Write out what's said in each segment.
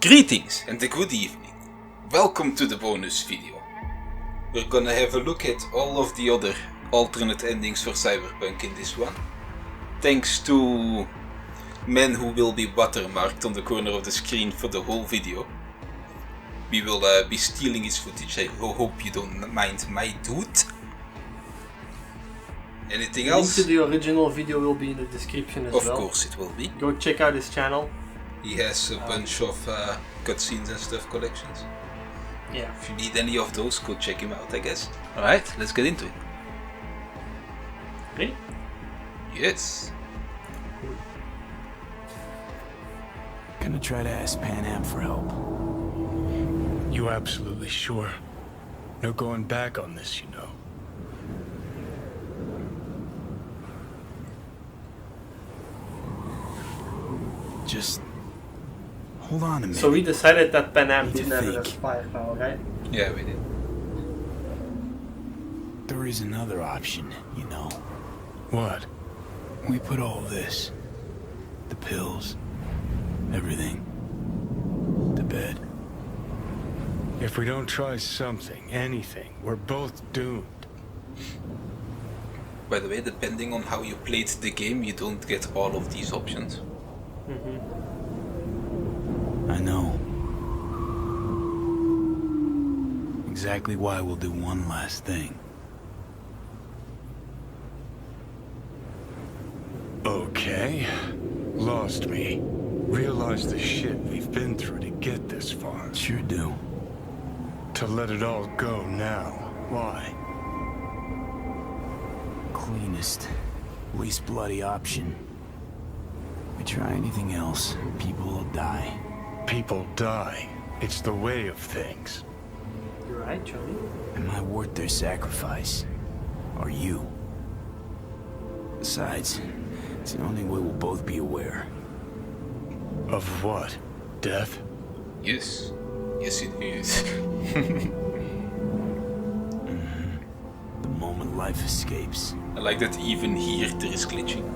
Greetings and a good evening. Welcome to the bonus video. We're gonna have a look at all of the other alternate endings for Cyberpunk in this one. Thanks to man who will be watermarked on the corner of the screen for the whole video. We will be stealing his footage. I hope you don't mind, my dude. Anything else? Link to the original video will be in the description as well. Of course it will be. Go check out his channel. He has a bunch of cutscenes and stuff collections. Yeah. If you need any of those, go check him out, I guess. Alright, let's get into it. Ready? Yes. Gonna try to ask Pan Am for help. You absolutely sure? No going back on this, you know. Just hold on a minute. So we decided that Pan Am Need to didn't have enough think. firepower, right? Yeah, we did. There is another option, you know. What? We put all this, the pills, everything, to bed. If we don't try something, anything, we're both doomed. By the way, depending on how you played the game, you don't get all of these options. I know. Exactly why we'll do one last thing. Okay. Lost me. Realize the shit we've been through to get this far. Sure do. To let it all go now. Why? Cleanest, least bloody option. We try anything else, people will die. People die. It's the way of things. You're right, Johnny. Am I worth their sacrifice? Are you? Besides, it's the only way we'll both be aware. Of what? Death? Yes. Yes, it is. The moment life escapes. I like that even here there is glitching.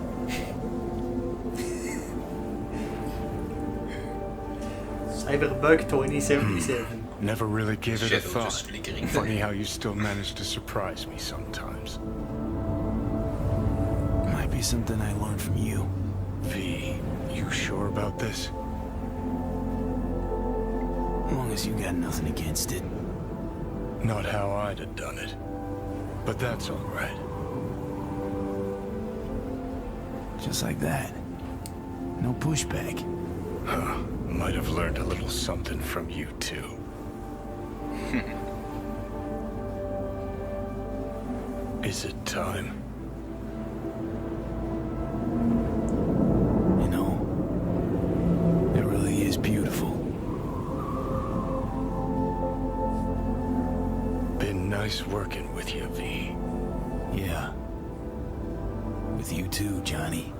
Cyberpunk 2077. Never really gave it a Shadow thought. just flickering. Funny how you still manage to surprise me sometimes. Might be something I learned from you. V, you sure about this? As long as you got nothing against it. Not how I'd have done it. But that's all right. Just like that. No pushback. Huh. Might have learned a little something from you too. Is it time? You know, it really is beautiful. Been nice working with you, V. Yeah. With you too, Johnny.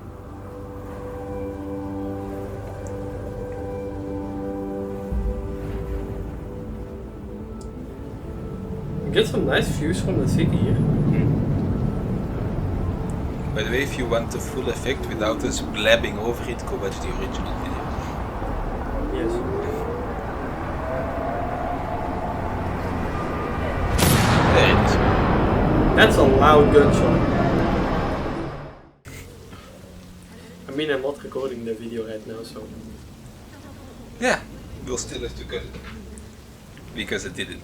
Get some nice views from the city here. By the way, if you want the full effect without us blabbing over it, go watch the original video. Yes. There it is. That's a loud gunshot. I mean, I'm not recording the video right now, so... Yeah, we'll still have to cut it. Because it didn't.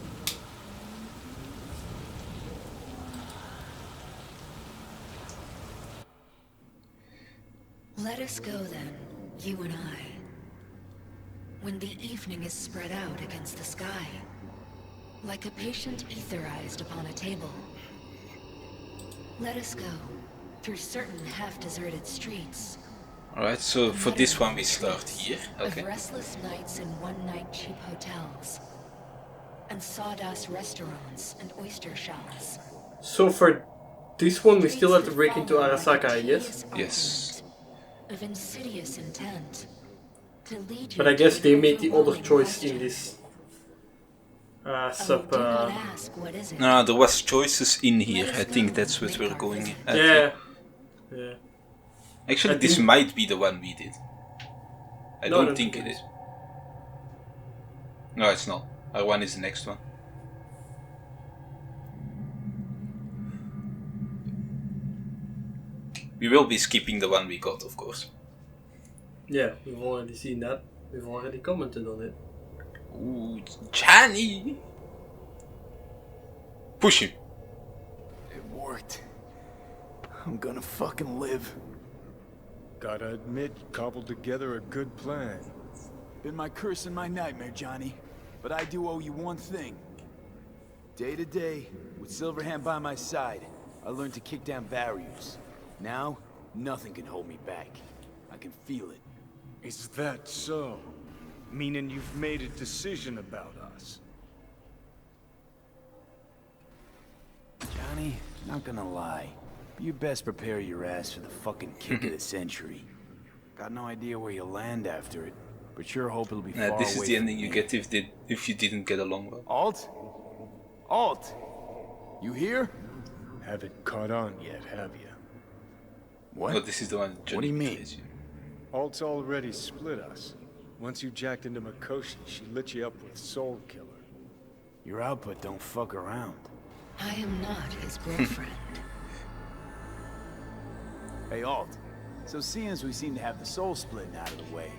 Let us go then, you and I. When the evening is spread out against the sky, like a patient etherized upon a table. Let us go through certain half-deserted streets. Alright, so for this one we start here. Okay. Of restless nights in one-night cheap hotels, and sawdust restaurants and oyster shells. So for this one, we still have to break into Arasaka, I guess? Yes. Of insidious intent to lead you But I guess to they the made the other overwhelming choice in question. this Oh, sub... do not ask, what is it? No, there was choices in here. I think that's what we're going at. Yeah. Yeah. Actually, I this think- might be the one we did. I No, don't think it is. No, it's not. R1 is the next one. We will be skipping the one we got, of course. Yeah, we've already seen that. We've already commented on it. Ooh, Johnny! Push him. It worked. I'm gonna fucking live. Gotta admit, you cobbled together a good plan. Been my curse and my nightmare, Johnny. But I do owe you one thing. Day to day, with Silverhand by my side, I learned to kick down barriers. Now, nothing can hold me back. I can feel it. Is that so? Meaning you've made a decision about us? Johnny, not gonna lie. You best prepare your ass for the fucking kick of the century. Got no idea where you'll land after it, but sure hope it'll be far away. This is the ending you me. get if you didn't get along well. Alt? Alt? You here? Haven't caught on yet, have you? What? Oh, this is the one Johnny What do you mean? plays you. Alt's already split us. Once you jacked into Mikoshi, she lit you up with Soul Killer. Your output don't fuck around. I am not his girlfriend. Hey, Alt. So seeing as we seem to have the soul splitting out of the way,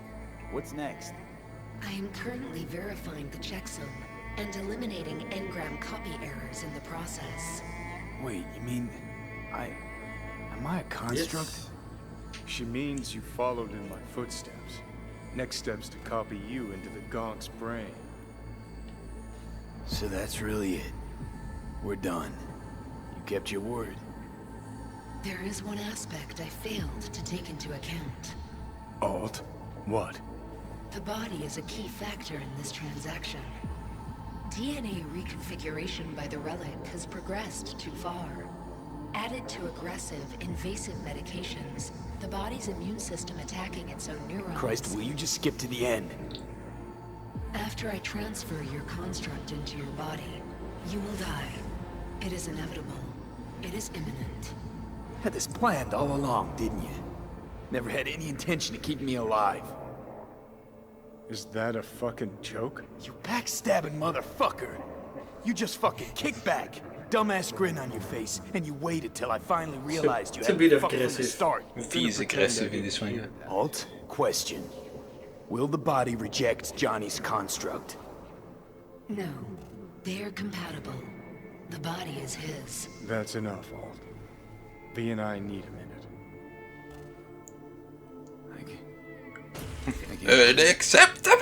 what's next? I am currently verifying the checksum and eliminating engram copy errors in the process. Wait, you mean... Am I a construct? Yes. She means you followed in my footsteps. Next step's to copy you into the Gonk's brain. So that's really it. We're done. You kept your word. There is one aspect I failed to take into account. Alt? What? The body is a key factor in this transaction. DNA reconfiguration by the relic has progressed too far. Added to aggressive, invasive medications, the body's immune system attacking its own neurons. Christ, will you just skip to the end? After I transfer your construct into your body, you will die. It is inevitable. It is imminent. Had this planned all along, didn't you? Never had any intention of keeping me alive. Is that a fucking joke? You backstabbing motherfucker! You just fucking kick back, dumbass grin on your face, and you waited till I finally realized you It's a had bit me fucking from the aggressive. start. He is aggressive in this one, yeah. Alt, question. Will the body reject Johnny's construct? No, they are compatible. The body is his. That's enough, Alt. V and I need a minute. Unacceptable!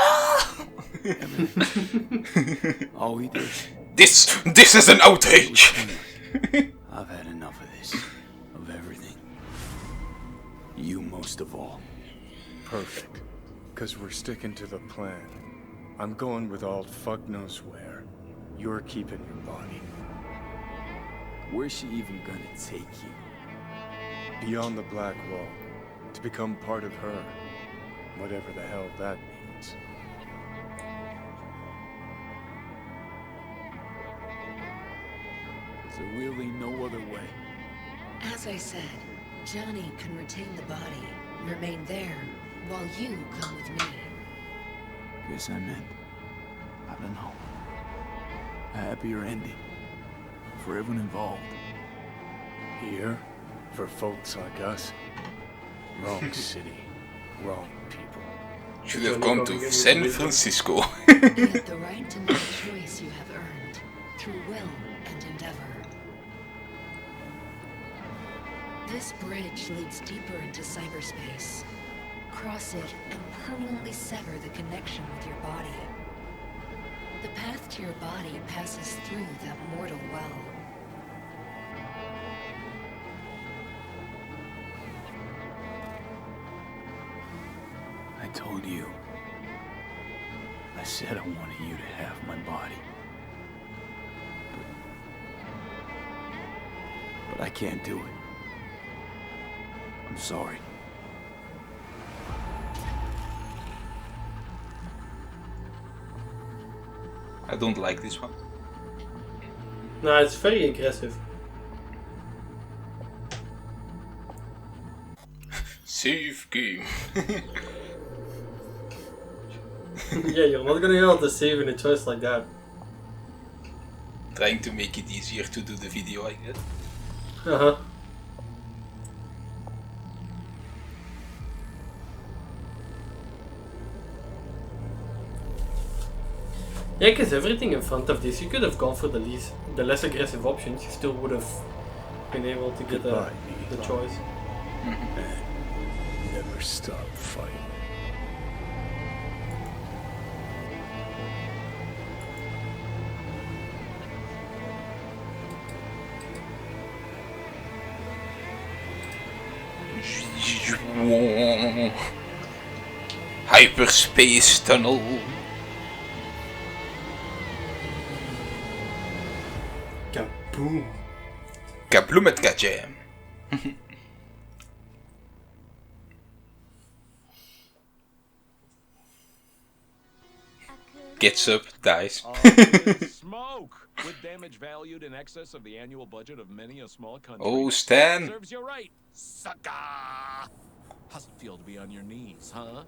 All we did. This is an outrage! I've had enough of this. Of everything. You most of all. Perfect. Because we're sticking to the plan. I'm going with Alt fuck knows where. You're keeping your body. Where's she even gonna take you? Beyond the Black Wall. To become part of her. Whatever the hell that means. Is there really no other way? As I said, Johnny can retain the body, remain there, while you come with me. Guess I meant, I don't know, a happier ending for everyone involved. Here? For folks like us? Wrong city. Wrong people. Should have gone to San Francisco. You have the right to make a choice you have earned, through will and endeavor. This bridge leads deeper into cyberspace. Cross it and permanently sever the connection with your body. The path to your body passes through that mortal well. I told you. I said I wanted you to have my body. But I can't do it. I'm sorry. I don't like this one. No, it's very aggressive. Save game. Yeah, you're not gonna be able to save in a choice like that. Trying to make it easier to do the video, I guess. Uh-huh. Yeah, because everything in front of this, you could have gone for the less aggressive options. You still would have been able to get the choice. Never stop fighting. Hyperspace tunnel. Kaboom! Kabloem met kajam. Gets up, dies. Smoke with damage valued in excess of the annual budget of many a small country. Oh, Stan. Serves you right, sucker. How's it feel to be on your knees, huh?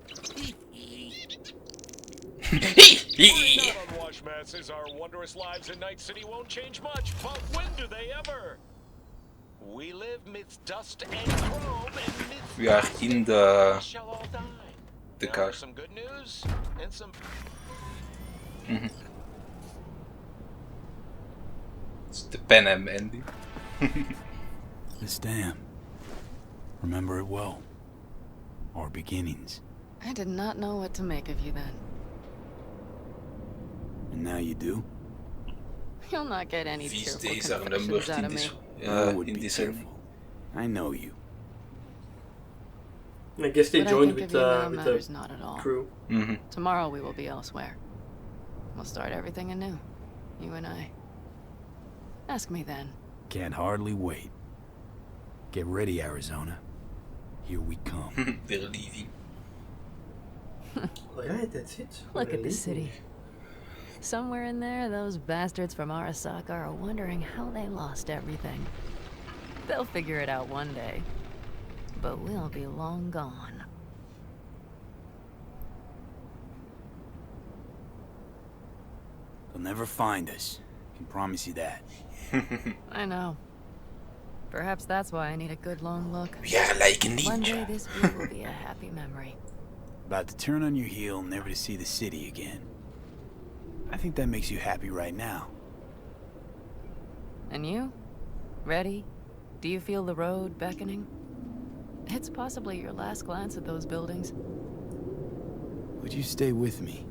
Unwashed masses, our wondrous lives in Night City won't change much, but when do they ever? We live midst dust and chrome and midst We are in we shall all die. the Now car. for some good news and some It's the Pan Am ending. This dam. Remember it well. Our beginnings. I did not know what to make of you then. And now you do? You'll not get any These tearful days are confessions numbered out in of this, me. I would in be this careful. ending. I know you. I guess they What I joined think with, of you now with matters the not at all. crew. Tomorrow we will be elsewhere. We'll start everything anew. You and I. Ask me then. Can't hardly wait. Get ready, Arizona. Here we come. They're leaving. Alright, that's it. Look at the city. Somewhere in there, those bastards from Arasaka are wondering how they lost everything. They'll figure it out one day. But we'll be long gone. They'll never find us. I can promise you that. I know. Perhaps that's why I need a good long look. We are like a One day ninja. this view will be a happy memory. About to turn on your heel, never to see the city again. I think that makes you happy right now. And you? Ready? Do you feel the road beckoning? It's possibly your last glance at those buildings. Would you stay with me?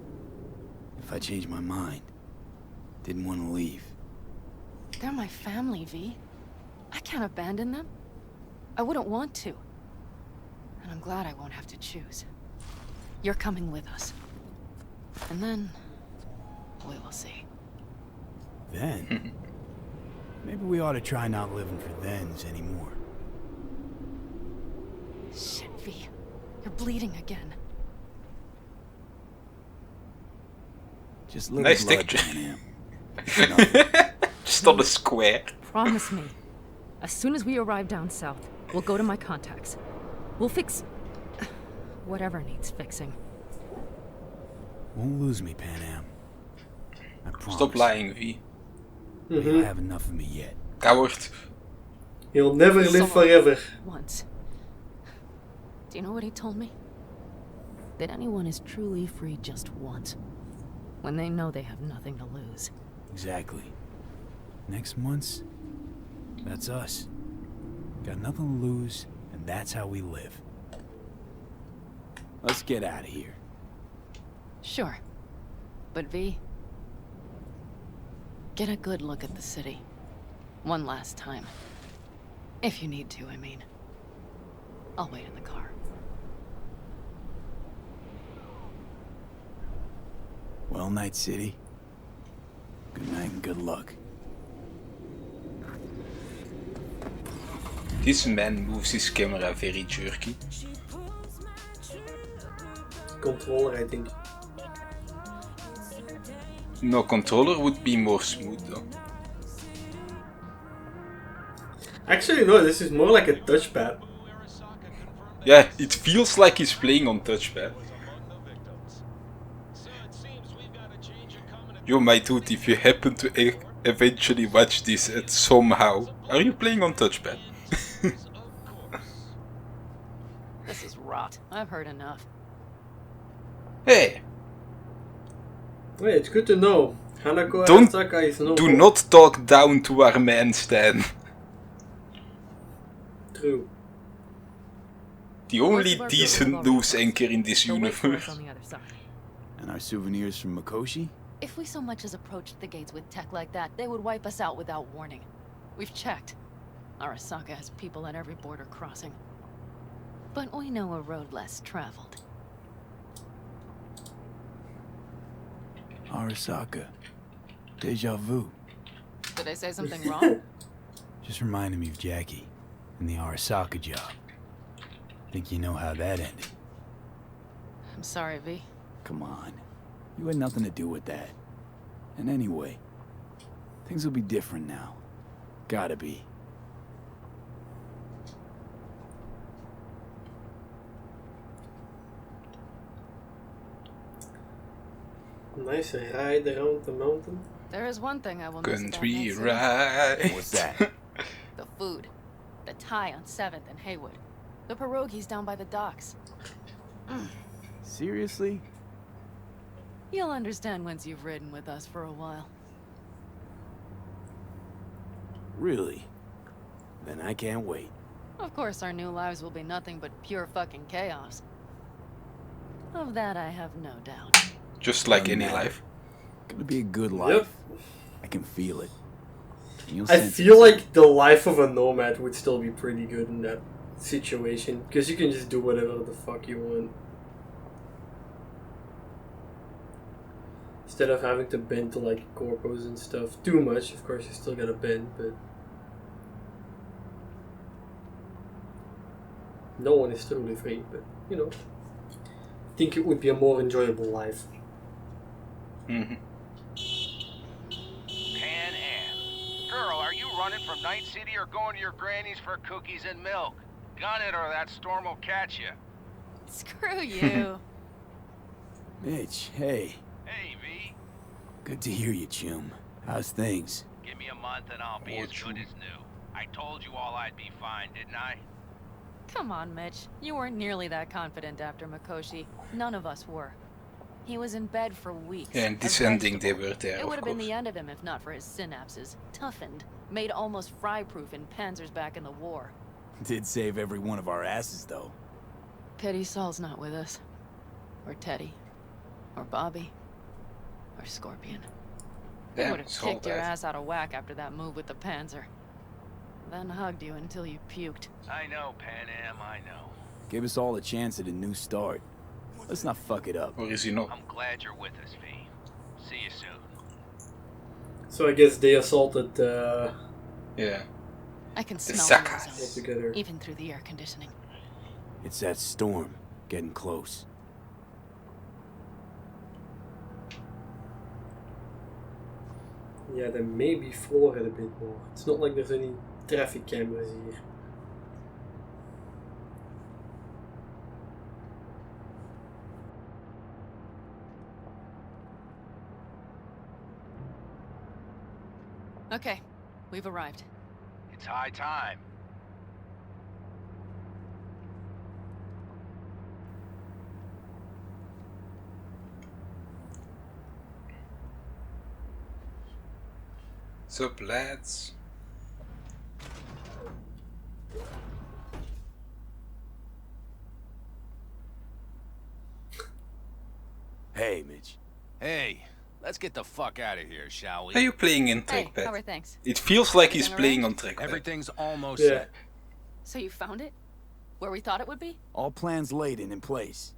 If I changed my mind. Didn't want to leave. They're my family, V. I can't abandon them. I wouldn't want to. And I'm glad I won't have to choose. You're coming with us. And then... we will see. Then? Maybe we ought to try not living for thens anymore. Shit, V. You're bleeding again. Just little Nice blood, texture. Pan Am. Just on a square. Promise me. As soon as we arrive down south, we'll go to my contacts. We'll fix... whatever needs fixing. Won't lose me, Pan Am. I promise. Stop lying, V. You don't have enough of me yet. Coward. You'll never live forever. Once. Do you know what he told me? That anyone is truly free just once. When they know they have nothing to lose. Exactly. Next month's, that's us. Got nothing to lose, and that's how we live. Let's get out of here. Sure. But V... get a good look at the city. One last time. If you need to, I mean. I'll wait in the car. Well, Night City. Good night and good luck. This man moves his camera very jerky. Controller, I think. No, controller would be more smooth though. Actually, no, this is more like a touchpad. Yeah, it feels like he's playing on touchpad. Yo, my dude, if you happen to eventually watch this at somehow, are you playing on touchpad? This is rot. I've heard enough. Hey, Wait, it's good to know. Hanako Don't Arasaka is no do not talk down to our man Stan. true. The only Most of our decent people news have anchor in this They'll wait for us universe. on the other side. And our souvenirs from Mikoshi? If we so much as approached the gates with tech like that, they would wipe us out without warning. We've checked. Arasaka has people at every border crossing. But we know a road less traveled. Arasaka. Deja vu. Did I say something wrong? Just reminded me of Jackie and the Arasaka job. Think you know how that ended? I'm sorry, V. Come on. You had nothing to do with that. And anyway, things will be different now. Gotta be. Nice ride around the mountain. There is one thing I will miss about Country Night City. ride. What's that? The food. The Thai on 7th and Haywood. The pierogies down by the docks. Seriously? You'll understand once you've ridden with us for a while. Really? Then I can't wait. Of course, our new lives will be nothing but pure fucking chaos. Of that I have no doubt. Just like Doesn't any matter. life. Gonna be a good life. I can feel it. And you'll I sense feel it. like the life of a nomad would still be pretty good in that situation. Because you can just do whatever the fuck you want. Instead of having to bend to like corpos and stuff too much, of course you still gotta bend, but no one is truly free, but you know, I think it would be a more enjoyable life. Mm-hmm. Pan Am. Girl, are you running from Night City or going to your granny's for cookies and milk? Gun it or that storm will catch you. Screw you. Mitch, hey. Hey, V. Good to hear you, chum. How's things? Give me a month and I'll be as good as new. I told you all I'd be fine, didn't I? Come on, Mitch. You weren't nearly that confident after Mikoshi. None of us were. He was in bed for weeks. Yeah, and a this ending they vegetable. were there, It of would have been course. the end of him if not for his synapses. Toughened. Made almost fry-proof in panzers back in the war. Did save every one of our asses, though. Pity Saul's not with us. Or Teddy. Or Bobby. Or Scorpion. They Damn, would have it's all kicked your bad. ass out of whack after that move with the Panzer. Then hugged you until you puked. I know, Pan Am, I know. Gave us all a chance at a new start. Let's not fuck it up. Or is he not? I'm glad you're with us, V. See you soon. So I guess they assaulted Yeah. I can The smell the Sakas. ozone, together. even through the air conditioning. It's that storm getting close. Yeah, then maybe floor it a bit more. It's not like there's any traffic cameras here. Okay, we've arrived. It's high time. Sup, lads? Hey, Mitch. Hey, let's get the fuck out of here, shall we? Are you playing in Hey, trackpad? how are things? It feels like he's Everything playing on arranged? trackpad. Everything's almost Yeah. set. So you found it? Where we thought it would be? All plans laid and in place.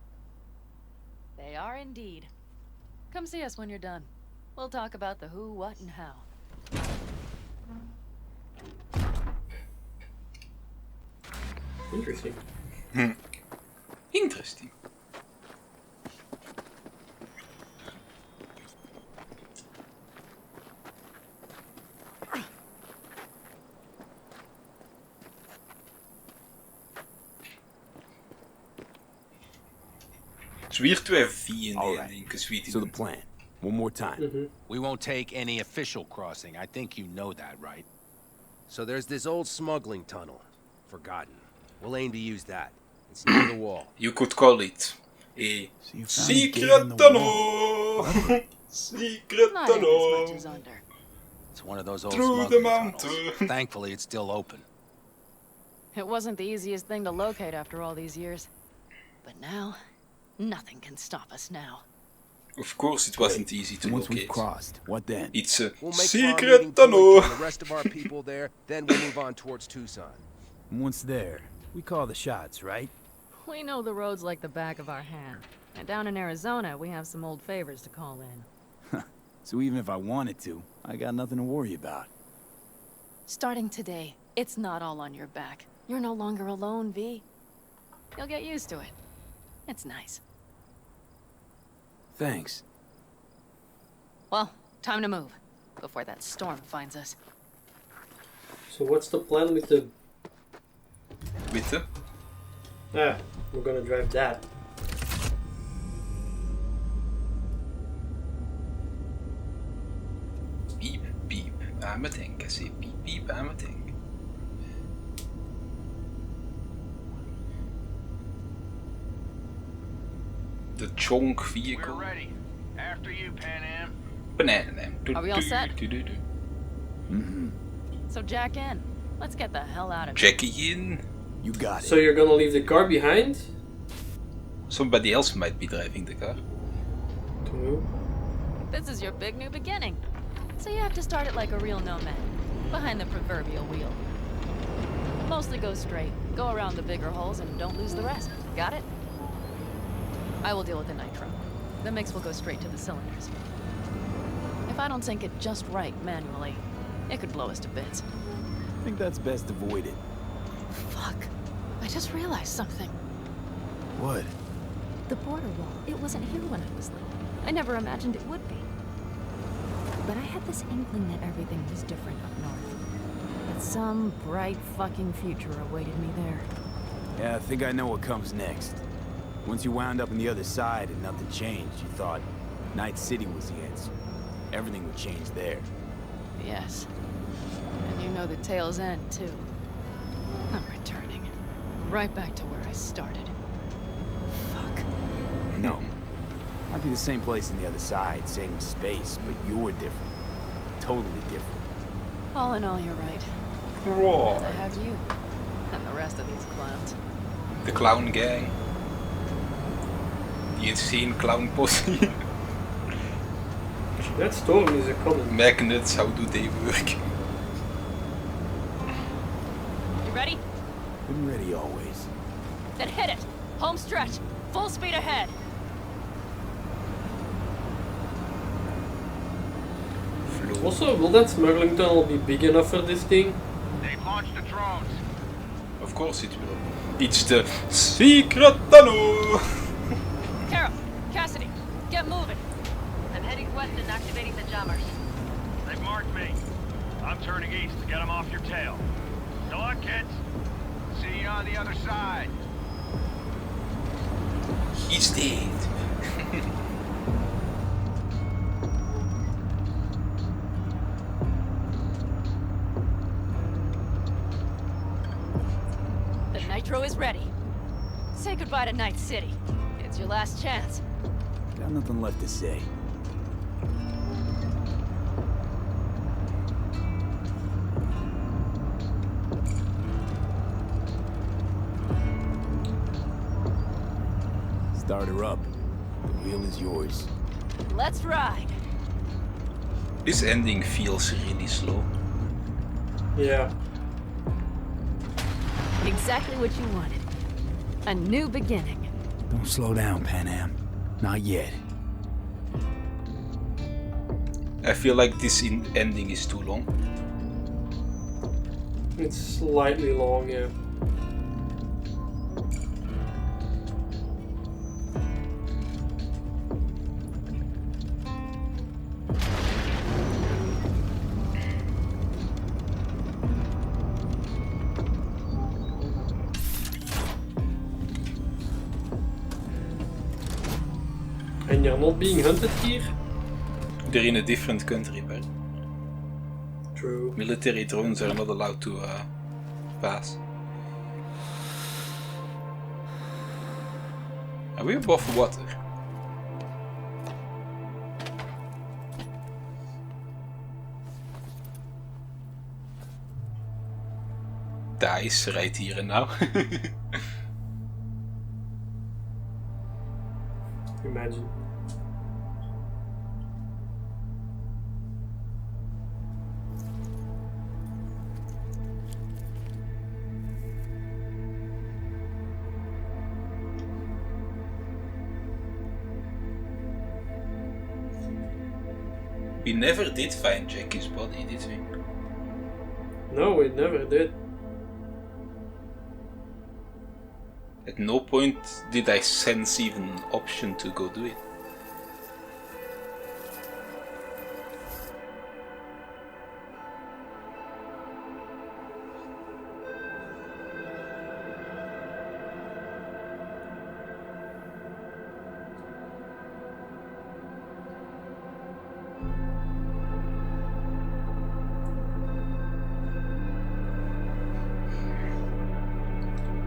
They are indeed. Come see us when you're done. We'll talk about the who, what, and how. Interesting. Interesting. It's weird to have V in the Alright. ending, because we So the didn't. plan. One more time. We won't take any official crossing. I think you know that, right? So there's this old smuggling tunnel. Forgotten. We'll aim to use that. It's near the wall. You could call it a So secret tunnel. Secret Not even as much tunnel as under. It's one of those old through the smuggling mountain. tunnels. Thankfully, it's still open. It wasn't the easiest thing to locate after all these years. But now, nothing can stop us now. Of course, it wasn't easy to Once we've locate. crossed, what then? It's a We'll make secret meeting tunnel. point to the rest of our people there, then we'll move on towards Tucson. Once there, we call the shots, right? We know the roads like the back of our hand. And down in Arizona, we have some old favors to call in. So even if I wanted to, I got nothing to worry about. Starting today, it's not all on your back. You're no longer alone, V. You'll get used to it. It's nice. Thanks. Well, time to move. Before that storm finds us. So what's the plan with the... With the Ah, we're gonna drive that. piep piep aan mijn tank. I say piep piep aan mijn tank. The chonk vehicle. We're ready. After you, Pan Am. Banana. Are we all set? Mm-hmm. So jack in. Let's get the hell out of here. Jackie in. You got So it. you're gonna leave the car behind? Somebody else might be driving the car. True. This is your big new beginning. So you have to start it like a real nomad. Behind the proverbial wheel. Mostly go straight. Go around the bigger holes and don't lose the rest. Got it? I will deal with the nitro. The mix will go straight to the cylinders. If I don't sync it just right manually, it could blow us to bits. I think that's best avoided. Fuck. I just realized something. What? The border wall, it wasn't here when I was little. I never imagined it would be. But I had this inkling that everything was different up north. That some bright fucking future awaited me there. Yeah, I think I know what comes next. Once you wound up on the other side and nothing changed, you thought Night City was the answer. Everything would change there. Yes. And you know the tail's end, too. I'm returning. Right back to where I started. Fuck. No. Might be the same place on the other side, same space, but you're different. Totally different. All in all, you're right. Whoa. I have you. And the rest of these clowns. The clown gang. The insane clown posse. That storm is a common. Magnets, how do they work? You ready? Been ready always. Then hit it! Home stretch! Full speed ahead! Also, will that smuggling tunnel be big enough for this thing? They've launched the drones. Of course it will. It's the secret tunnel! Carol! Cassidy! Get moving! I'm heading west and activating the jammers. They've marked me. I'm turning east to get them off your tail. So long, kids. See you on the other side. He's dead. The nitro is ready. Say goodbye to Night City. It's your last chance. Got nothing left to say. Start her up. The wheel is yours. Let's ride! This ending feels really slow. Yeah. Exactly what you wanted. A new beginning. Don't slow down, Pan Am. Not yet. I feel like this ending is too long. It's slightly long, yeah. And you're not being hunted here? They're in a different country, but True. military drones are not allowed to pass. Are we above water? The ice right here and now. Imagine. We never did find Jackie's body, did we? No, we never did. At no point did I sense even an option to go do it.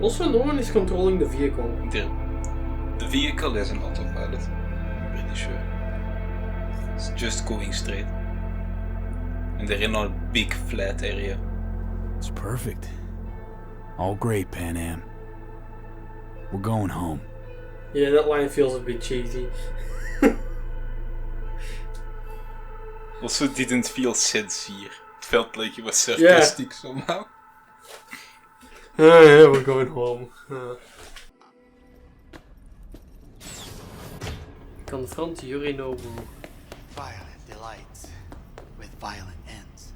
Also, no one is controlling the vehicle. The vehicle has an autopilot, I'm pretty sure. It's just going straight. And they're in a big flat area. It's perfect. All great, Pan Am. We're going home. Yeah, that line feels a bit cheesy. Also didn't feel sincere. It felt like it was sarcastic somehow. Yeah, we're going home. Confront Yorinobu. Violent delights with violent ends.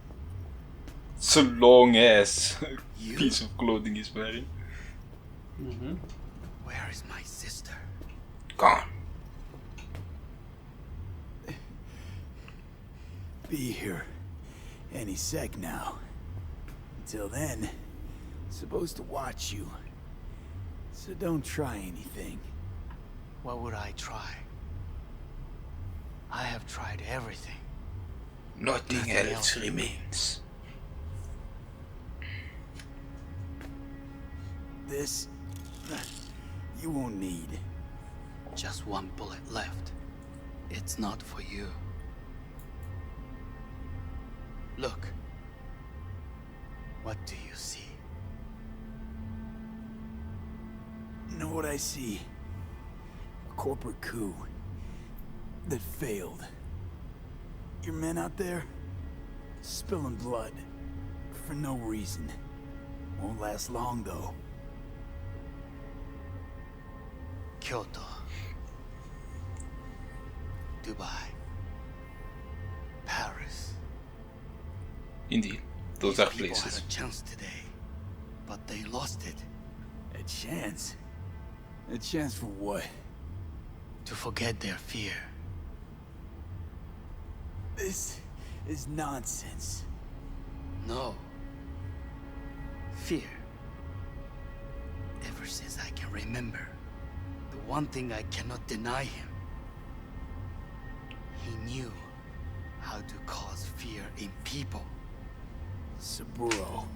It's a long ass piece of clothing he's wearing. Where is my sister? Gone. Be here any sec now. Until then, supposed to watch you. So don't try anything. What would I try? I have tried everything. Nothing else remains. This you won't need. Just one bullet left. It's not for you. Look. What do you see? Know what I see? A corporate coup that failed. Your men out there spilling blood for no reason. Won't last long though. Kyoto. Dubai. Paris. Indeed, those These are people places. had a chance today, but they lost it. A chance? A chance for what? To forget their fear. This is nonsense. No. Fear. Ever since I can remember, the one thing I cannot deny him. He knew how to cause fear in people. Saburo.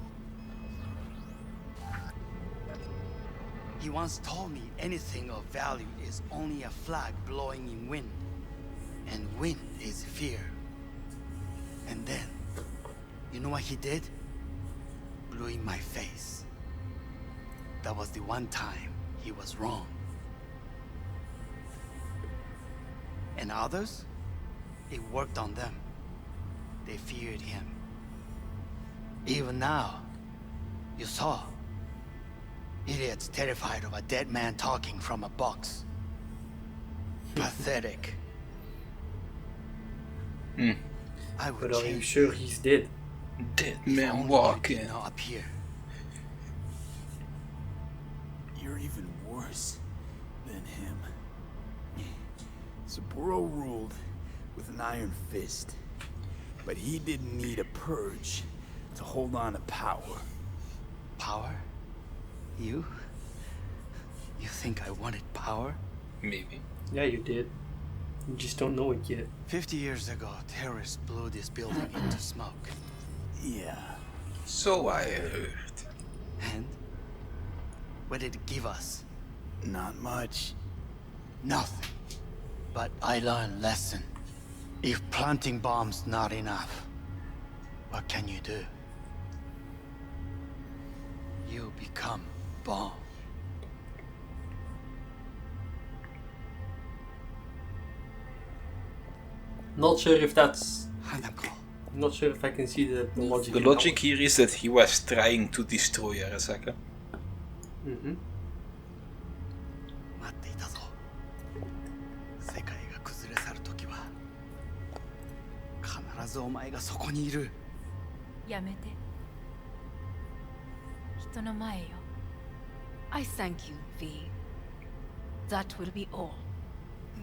He once told me anything of value is only a flag blowing in wind. And wind is fear. And then, you know what he did? Blew in my face. That was the one time he was wrong. And others? It worked on them. They feared him. Even now, you saw. Idiots terrified of a dead man talking from a box. Pathetic. I would But are you change sure he's dead? Dead if man only you walking. did not appear. You're even worse than him. Saburo ruled with an iron fist. But he didn't need a purge to hold on to power. Power? You? You think I wanted power? Maybe. Yeah, you did. You just don't know it yet. 50 years ago, terrorists blew this building into smoke. Yeah. So I heard. And what did it give us? Not much. Nothing. But I learned lesson. If planting bombs not enough, what can you do? You become bomb. Not sure if that's... Not sure if I can see the logic. The logic here is that he was trying to destroy Arasaka. Mm-hmm. 待っていたぞ。世界が崩れ去る時は必ずお前がそこにいる。やめて。人の前よ。I thank you, V. That will be all.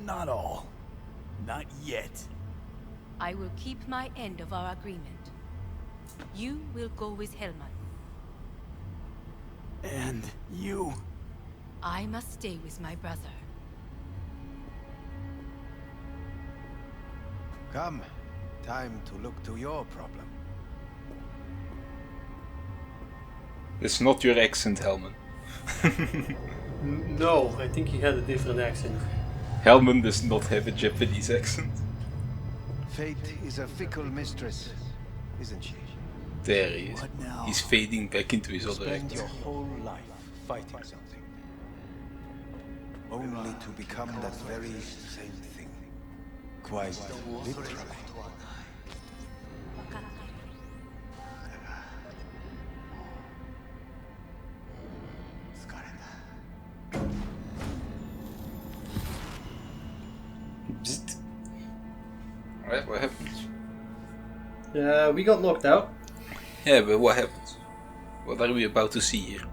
Not all. Not yet. I will keep my end of our agreement. You will go with Hellman. And you? I must stay with my brother. Come. Time to look to your problem. It's not your accent, Hellman. No, I think he had a different accent. Hellman does not have a Japanese accent. Fate is a fickle mistress, isn't she? There he is. What now? He's fading back into his other Spend your accent. whole life fighting something, only to become that very same thing. Quite literally. Psst. What happens? We got knocked out. Yeah, but what happens? What are we about to see here?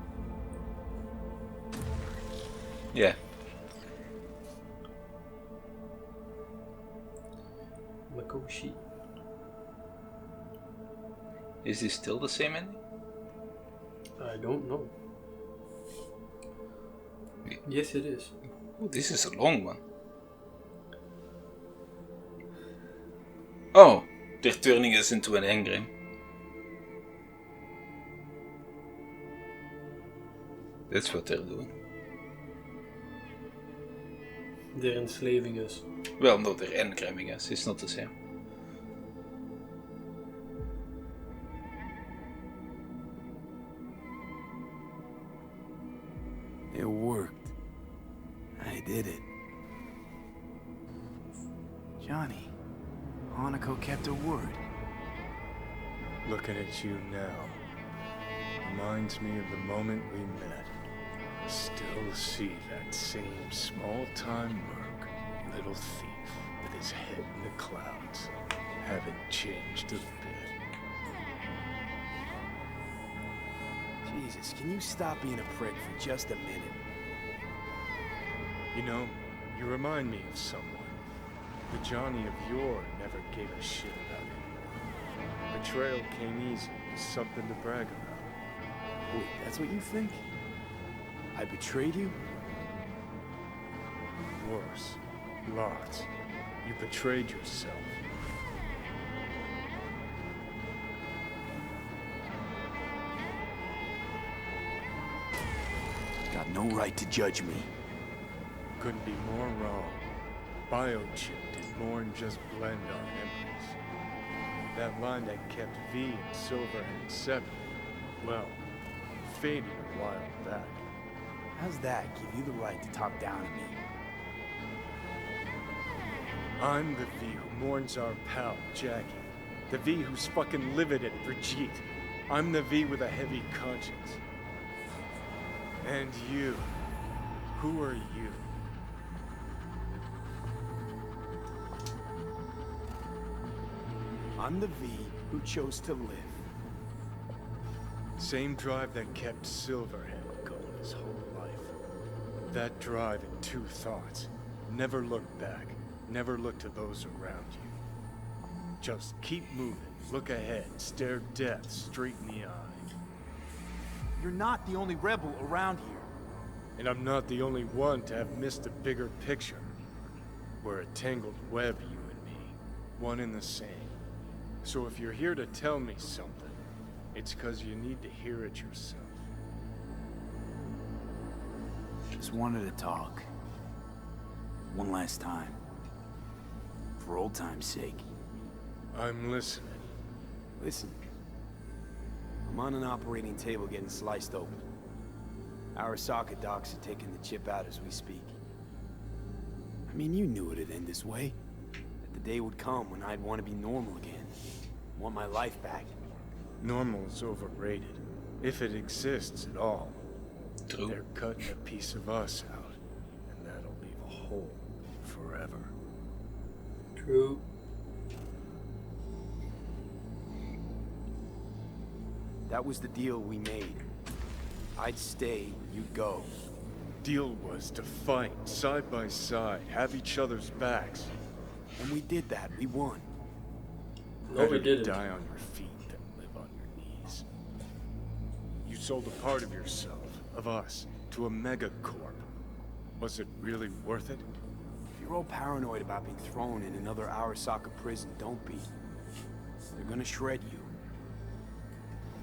Yeah. Makoshi. Is this still the same ending? I don't know. Yes, it is. Oh, this is a long one. Oh, they're turning us into an engram. That's what they're doing. They're enslaving us. Well, no, they're engramming us. It's not the same. It worked. I did it. Johnny, Hanako kept her word. Looking at you now reminds me of the moment we met. Still see that same small-time merc, little thief, with his head in the clouds. Haven't changed a bit. Jesus, can you stop being a prick for just a minute? You know, you remind me of someone. The Johnny of yore never gave a shit about it. Betrayal came easy, something to brag about. Wait, that's what you think? I betrayed you? Worse. Lots. You betrayed yourself. Got no right to judge me. Couldn't be more wrong. Biochip did more than just blend our memories. That line that kept V and Silverhand separate, well, faded a while back. How's that give you the right to talk down to me? I'm the V who mourns our pal, Jackie. The V who's fucking livid at Brigitte. I'm the V with a heavy conscience. And you, who are you? I'm the V who chose to live. Same drive that kept Silverhand going his whole life. That drive in two thoughts. Never look back. Never look to those around you. Just keep moving. Look ahead. Stare death straight in the eye. You're not the only rebel around here. And I'm not the only one to have missed the bigger picture. We're a tangled web, you and me. One and the same. So if you're here to tell me something, it's because you need to hear it yourself. Just wanted to talk. One last time. For old time's sake. I'm listening. Listen. I'm on an operating table getting sliced open. Arasaka docs are taking the chip out as we speak. I mean, you knew it'd end this way. That the day would come when I'd want to be normal again. Want my life back. Normal is overrated. If it exists at all. True. They're cutting a piece of us out. And that'll leave a hole forever. True. That was the deal we made. I'd stay, you'd go. Deal was to fight side by side, have each other's backs. And we did that. We won. No, we Better didn't. die on your feet than live on your knees. You sold a part of yourself, of us, to a megacorp. Was it really worth it? If you're all paranoid about being thrown in another Arasaka prison, don't be. They're gonna shred you.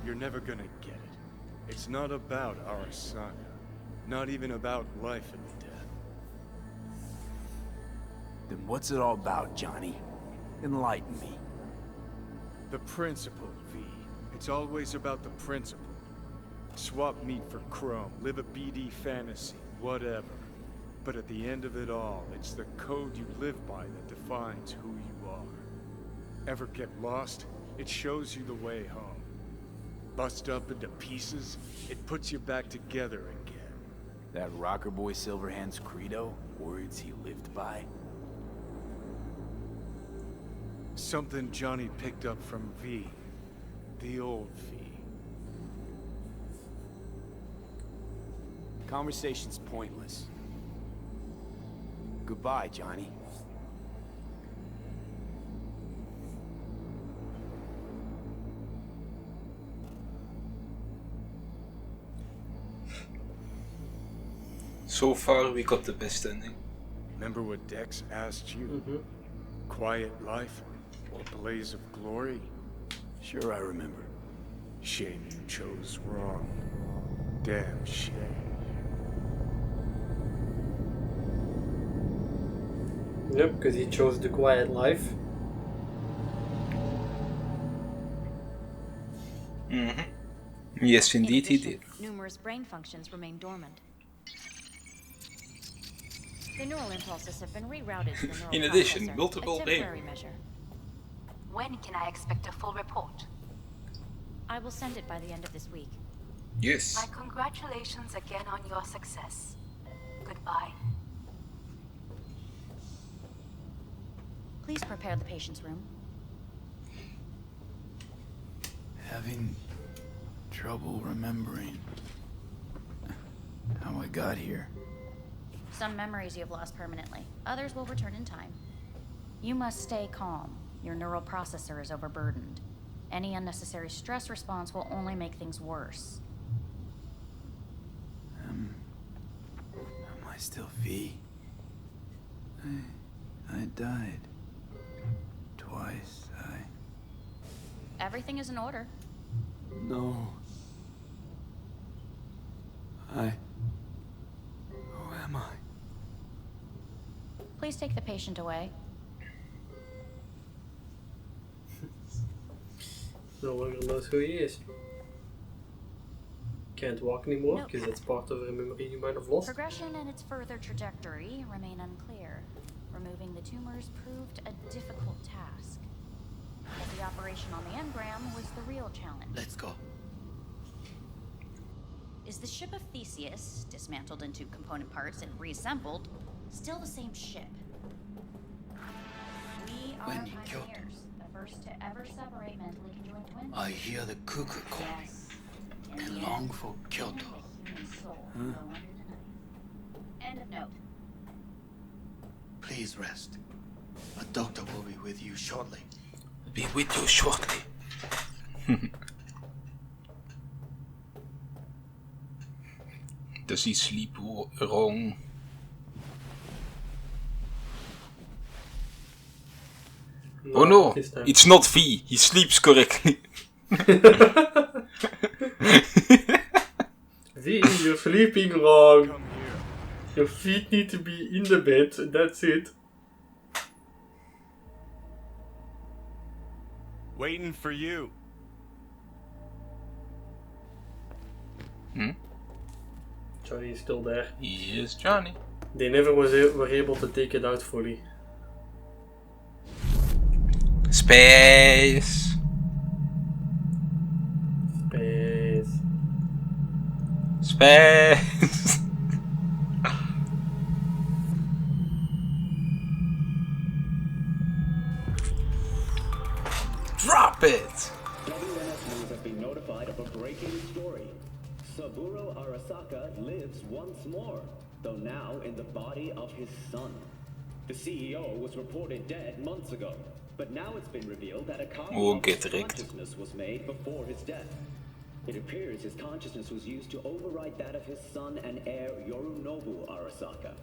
You're never gonna get it. It's not about Arasaka. Not even about life and death. Then what's it all about, Johnny? Enlighten me. The principle, V. It's always about the principle. Swap meat for chrome, live a BD fantasy, whatever. But at the end of it all, it's the code you live by that defines who you are. Ever get lost? It shows you the way home. Bust up into pieces, it puts you back together again. That rocker boy Silverhand's credo? Words he lived by? Something Johnny picked up from V. The old V. Conversation's pointless. Goodbye, Johnny. So far we got the best ending. Remember what Dex asked you? Quiet life or blaze of glory? Sure, I remember. Shame you chose wrong. Damn shame. Yep, because he chose the quiet life. Yes, In indeed he addition, did. numerous brain functions remain dormant. The neural impulses have been rerouted to the neural In addition, processor, multiple a temporary measure. When can I expect a full report? I will send it by the end of this week. Yes. My congratulations again on your success. Goodbye. Please prepare the patient's room. Having trouble remembering how I got here. Some memories you have lost permanently. Others will return in time. You must stay calm. Your neural processor is overburdened. Any unnecessary stress response will only make things worse. Am I still V? I died. Twice, Everything is in order. No. Who am I? Please take the patient away. No longer knows who he is. Can't walk anymore because it's part of a memory you might have lost. Progression and its further trajectory remain unclear. Removing the tumors proved a difficult task. But the operation on the engram was the real challenge. Let's go. Is the ship of Theseus, dismantled into component parts and reassembled, still the same ship? We are When you killed pioneers, the first to ever separate mentally conjoined twins. I hear the cuckoo calling Yes. and long for Kyoto. Human soul will go under the knife. End of note. Please rest. A doctor will be with you shortly. Be with you shortly. Does he sleep wrong? Oh no, this time. it's not V. He sleeps correctly. V, you're sleeping wrong. Your feet need to be in the bed, that's it. Waiting for you. Johnny is still there. Yes, Johnny. They never were able to take it out fully. Space. Space. Space. Drop it. WNS News has been notified of a breaking story. Saburo Arasaka lives once more, though now in the body of his son. The CEO was reported dead months ago, but now it's been revealed that a copy of his consciousness was made before his death. It appears his consciousness was used to override that of his son and heir Yorinobu Arasaka.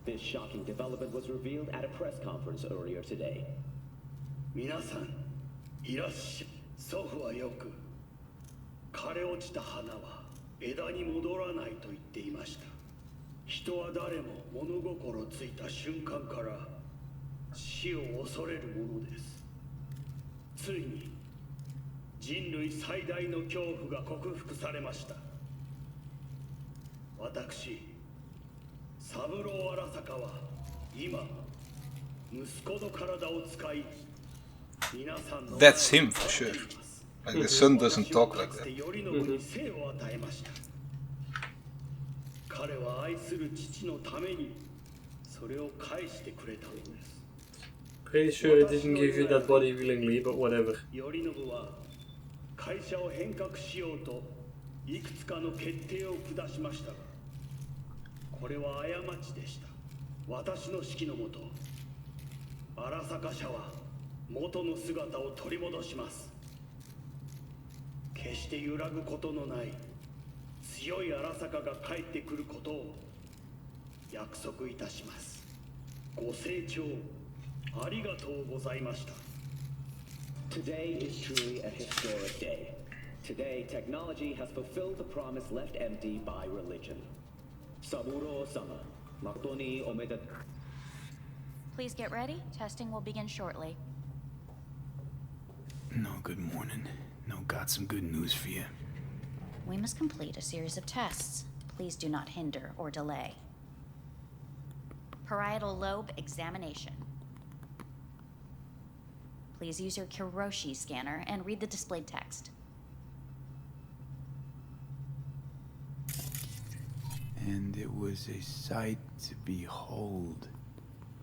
This shocking development was revealed at a press conference earlier today. 皆さん、いらっしゃい。祖父はよく、枯れ落ちた花は枝に戻らないと言っていました。人は誰も物心ついた瞬間から死を恐れるものです。ついに人類最大の恐怖が克服されました。私、三郎荒坂は今、息子の体を使い、That's him for sure. Like the son doesn't talk like that. 彼は愛する父のためにそれを返してくれたのです。Pretty sure it didn't give you that body willingly, but whatever. 頼信は会社を変革しようといくつかの決定を下しましたが、これは過ちでした。私の指揮のもと、荒坂社は元の姿を取り戻します。決して揺らぐことのない強い荒坂が帰ってくることを約束いたします。ご清聴ありがとうございました。Today is truly a historic day. Today, technology has fulfilled the promise left empty by religion. Saburo-sama, Makoni Omeda. Please get ready. Testing will begin shortly. No, good morning. No, got some good news for you. We must complete a series of tests. Please do not hinder or delay. Parietal lobe examination. Please use your Kiroshi scanner and read the displayed text. And it was a sight to behold,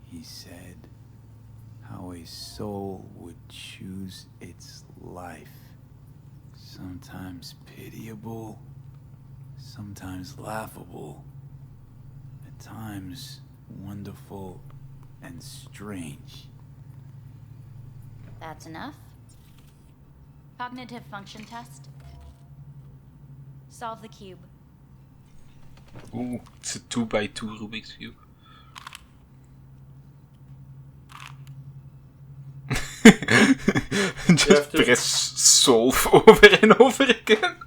he said, how a soul would choose its life. Sometimes pitiable, sometimes laughable, at times wonderful and strange. That's enough. Cognitive function test. Solve the cube. Ooh, it's a 2x2 Rubik's Cube. Just press solve over and over again.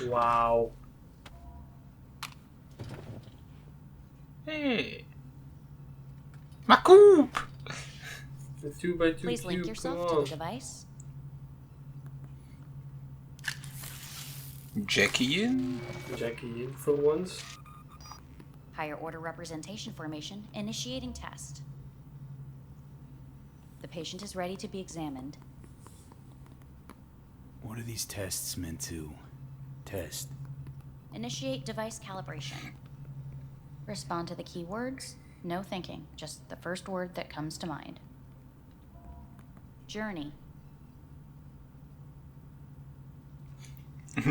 Wow. Hey. My cube! The 2x2 Please link yourself to the device. Jackie in? Jackie in for once. Higher order representation formation. Initiating test. The patient is ready to be examined. What are these tests meant to test? Initiate device calibration. Respond to the keywords. No thinking, just the first word that comes to mind. Journey.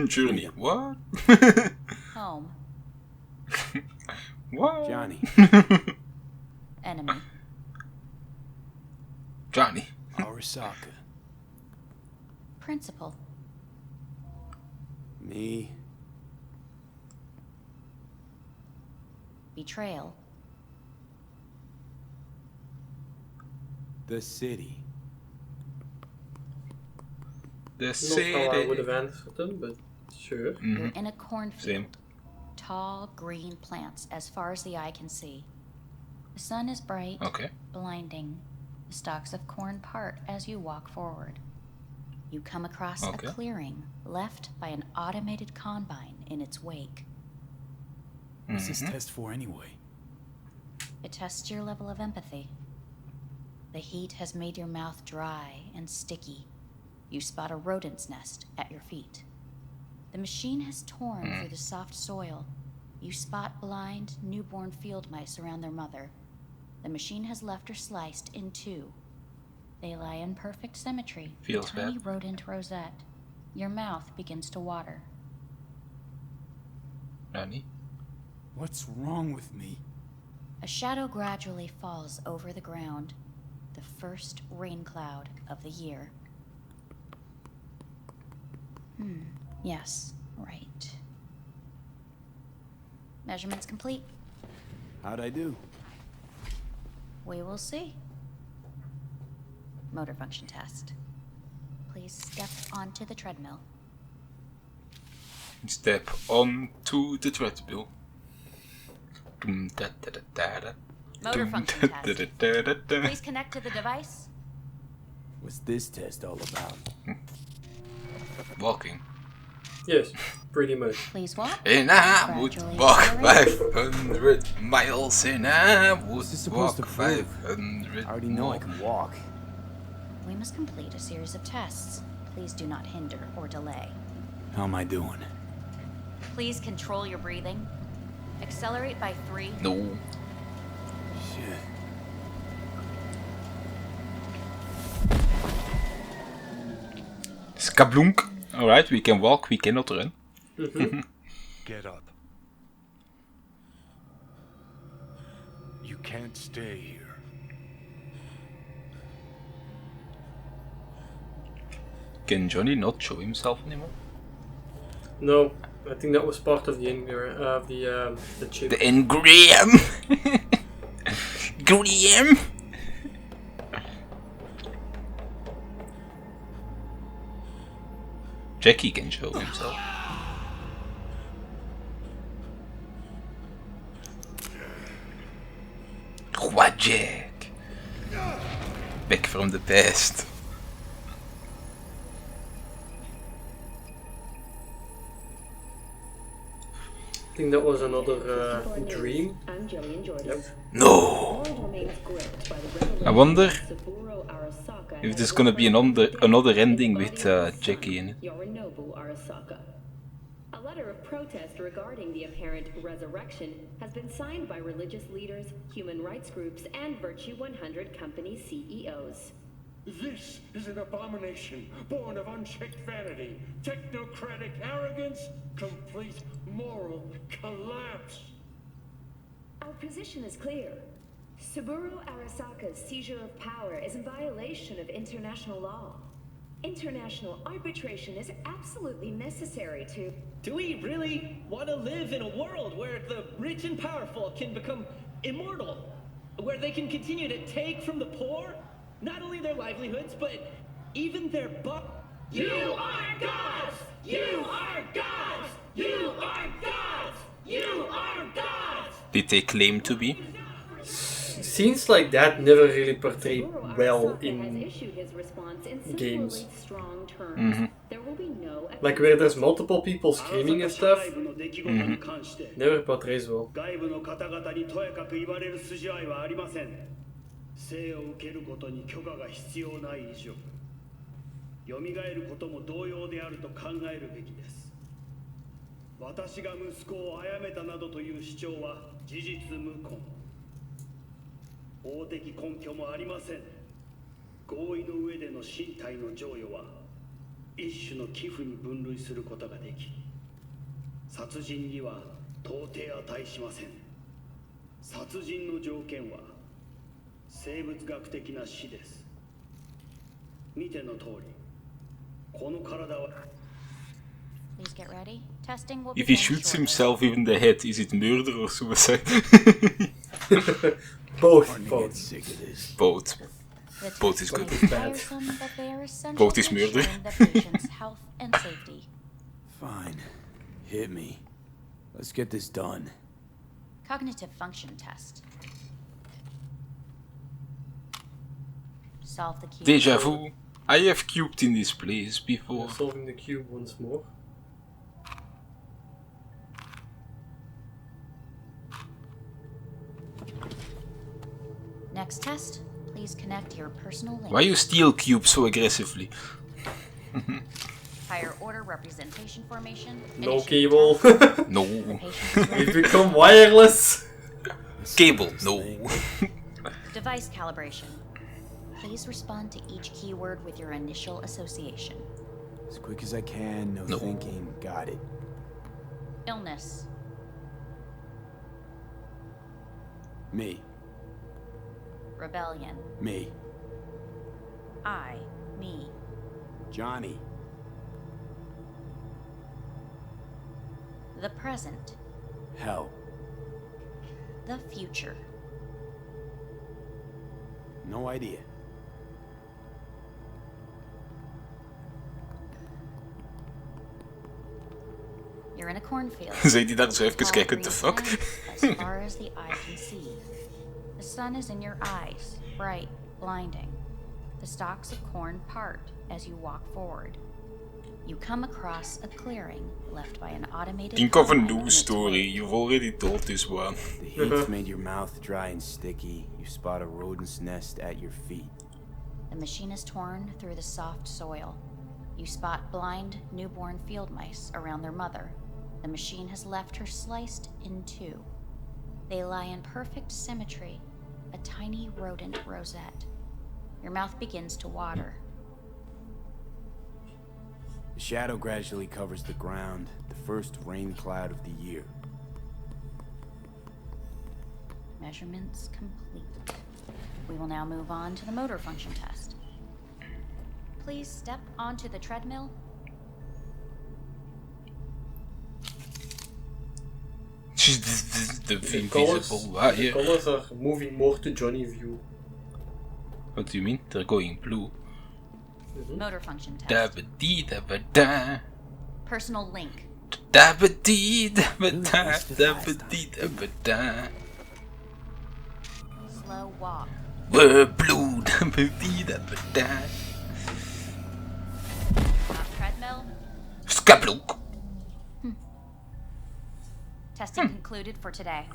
Journey. What? Home. What? Johnny. Enemy. Johnny. Arasaka. Principal. Me. Betrayal. The city. The Not how I city. would have answered them, but sure. You're in a cornfield. Same. Tall, green plants as far as the eye can see. The sun is bright, Okay. blinding. The stalks of corn part as you walk forward. You come across a clearing left by an automated combine in its wake. What's this test for anyway? It tests your level of empathy. The heat has made your mouth dry and sticky. You spot a rodent's nest at your feet. The machine has torn through the soft soil. You spot blind, newborn field mice around their mother. The machine has left her sliced in two. They lie in perfect symmetry. Feels a tiny bad. rodent rosette. Your mouth begins to water. Nani? What's wrong with me? A shadow gradually falls over the ground. The first rain cloud of the year. Yes, right. Measurements complete. How'd I do? We will see. Motor function test. Please step onto the treadmill. Step onto the treadmill. Motor function test. Please connect to the device. What's this test all about? Walking. Yes, pretty much. Please walk. And I would Gradually walk accelerate. 500 miles and I would What's this supposed walk to prove? 500 I already know I can walk. We must complete a series of tests. Please do not hinder or delay. How am I doing? Please control your breathing. Accelerate by 3. No. Shit. Skablunk. Alright, we can walk, we cannot run. Get up. You can't stay here. Can Johnny not show himself anymore? No, I think that was part of the chip. The engram! Graham! Jackie can show himself. What, Jack? Back from the past. I think that was another dream. Yep. No! I wonder if there's gonna be another ending with Jackie in it. A letter of protest regarding the apparent resurrection has been signed by religious leaders, human rights groups, and Virtue 100 company CEOs. This is an abomination born of unchecked vanity, technocratic arrogance, complete moral collapse. Our position is clear. Saburo Arasaka's seizure of power is in violation of international law. International arbitration is absolutely necessary to... Do we really want to live in a world where the rich and powerful can become immortal? Where they can continue to take from the poor? Not only their livelihoods, but even their You are gods! You are gods! You are gods! You are gods! Did they claim to be? Scenes like that never really portray well in games. Like where there's multiple people screaming and stuff, never portrays well. 生を受けることに許可が必要ない以上、蘇ることも同様であると考えるべきです。私が息子を殺めたなどという主張は事実無根。法的根拠もありません。合意の上での身体の贈与は一種の寄付に分類することができ、殺人には到底値しません。殺人の条件は生物学的な死です。見ての通り、この体は Please get ready. Testing will If he begin shoots shortly. himself in the head, is it murder or suicide? Both. Starting to get sick of this. Both. The Both is tests good. may be tiresome, but they are essential Both is to murder. ensuring the patient's health and safety. Fine. Hit me. Let's get this done. Cognitive function test. Solve the cube. Deja vu. I have cubed in this place before. We're solving the cube once more. Next test. Please connect your personal link. Why you steal cubes so aggressively? Higher order representation formation. No Initiate cable. task. No. The patient is We've ready. become wireless. Cable, no. Device calibration. Please respond to each keyword with your initial association. As quick as I can, no thinking. Got it. Illness. Me. Rebellion. Me. Me. Johnny. The present. Hell. The future. No idea. You're in a cornfield. Zei die daar zo even Tall kijken, the green fuck? sand, as far as the eye can see. The sun is in your eyes, bright, blinding. The stalks of corn part as you walk forward. You come across a clearing left by an automated. Think of a combine new in its story. wake. You've already told this one. The heat's made your mouth dry and sticky. You spot a rodent's nest at your feet. The machine is torn through the soft soil. You spot blind, newborn field mice around their mother. The machine has left her sliced in two. They lie in perfect symmetry, a tiny rodent rosette. Your mouth begins to water. The shadow gradually covers the ground, the first rain cloud of the year. Measurements complete. We will now move on to the motor function test. Please step onto the treadmill. The The invisible the wire. colors are moving more to Johnny view. What do you mean? They're going blue. Motor function test. Dabba-dee, dabba-da. Personal link. Dabba-dee, dabba-da. Dabba-dee, dabba-da. Slow walk. We're blue. Dabba-dee, dabba-da. Not treadmill. Skabloek. Testing concluded for today.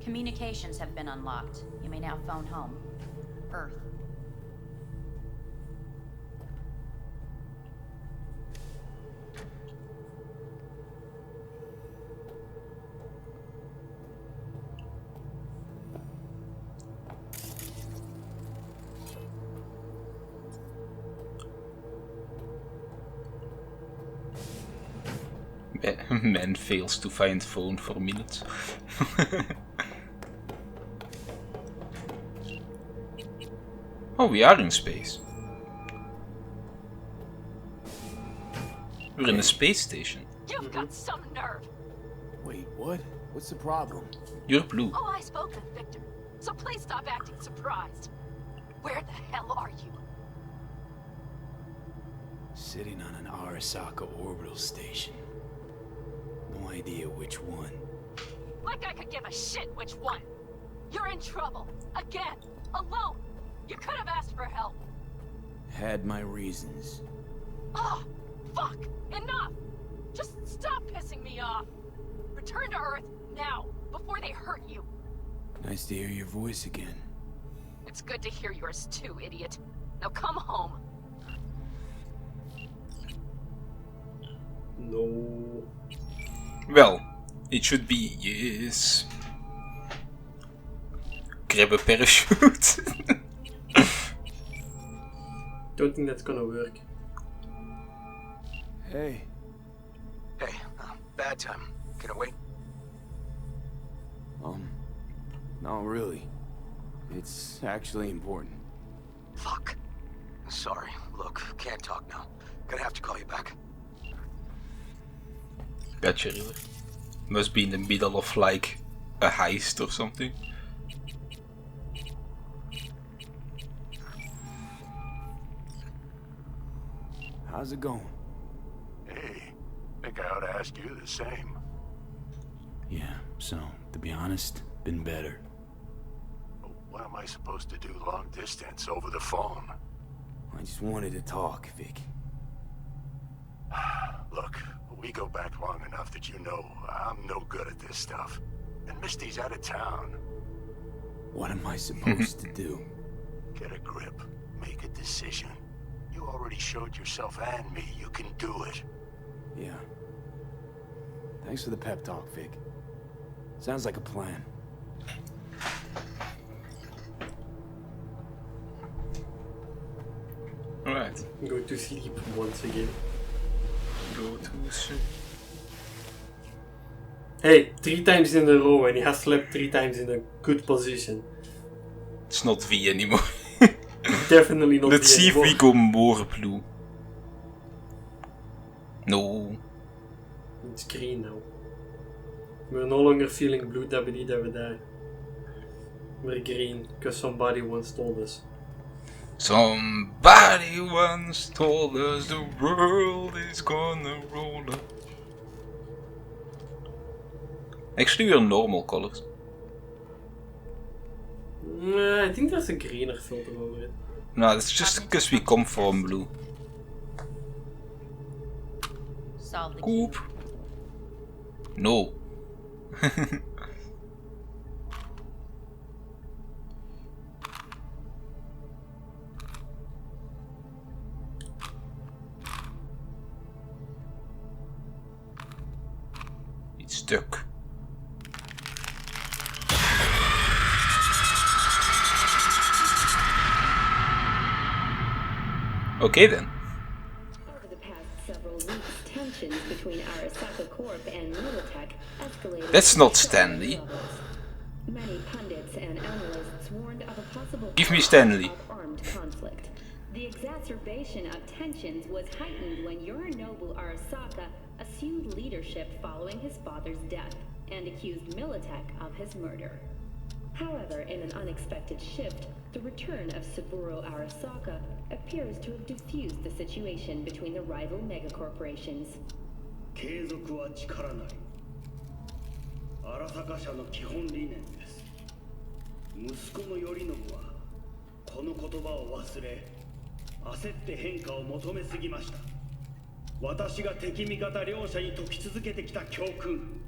Communications have been unlocked. You may now phone home. Earth. Man fails to find phone for minutes. Oh, we are in space. We're in a space station. You've got some nerve. Wait, what? What's the problem? You're blue. Oh, I spoke with Victor, so please stop acting surprised. Where the hell are you? Sitting on an Arasaka orbital station. No idea which one. Like I could give a shit which one. You're in trouble. Again. Alone. You could have asked for help. Had my reasons. Oh, fuck. Enough. Just stop pissing me off. Return to Earth now, before they hurt you. Nice to hear your voice again. It's good to hear yours too, idiot. Now come home. No. Well, it should be yes. Grab a parachute. Don't think that's gonna work. Hey. Hey, bad time. Can I wait? Not really. It's actually important. Fuck. Sorry. Look, can't talk now. Gonna have to call you back. Gotcha, really. Must be in the middle of like a heist or something. how's it going? Hey, think I ought to ask you the same. Yeah, so, to be honest, been better. What am I supposed to do long distance over the phone? I just wanted to talk, Vic. Look, we go back long enough that you know I'm no good at this stuff. And Misty's out of town. What am I supposed to do? Get a grip. Make a decision. You already showed yourself and me you can do it. Yeah. Thanks for the pep talk, Vic. Sounds like a plan. Alright. Go to sleep once again. Go to sleep. Hey, 3 times in a row and he has slept 3 times in a good position. It's not V anymore. Definitely not Let's V see anymore. if we go more blue. No. It's green now. We're no longer feeling blue dabba dabba die. We're green, because somebody once told us. Somebody once told us the world is gonna roll up. Actually, we're normal colors. I think there's a greener filter over it. No, that's just because we come from blue. Solve the Coop. No. It's stuck. Okay then. Over the past several weeks, tensions between Arasaka Corp and Militech escalated. That's not Stanley. Many pundits and analysts warned of a possible Give me Stanley. armed conflict. The exacerbation of tensions was heightened when Yorinobu Arasaka assumed leadership following his father's death and accused Militech of his murder. However, in an unexpected shift, the return of Saburo Arasaka appears to have diffused the situation between the rival megacorporations. 継続は力なり。荒坂社の基本理念です。息子の頼信はこの言葉を忘れ、焦って変化を求めすぎました。私が敵味方両者に説き続けてきた教訓。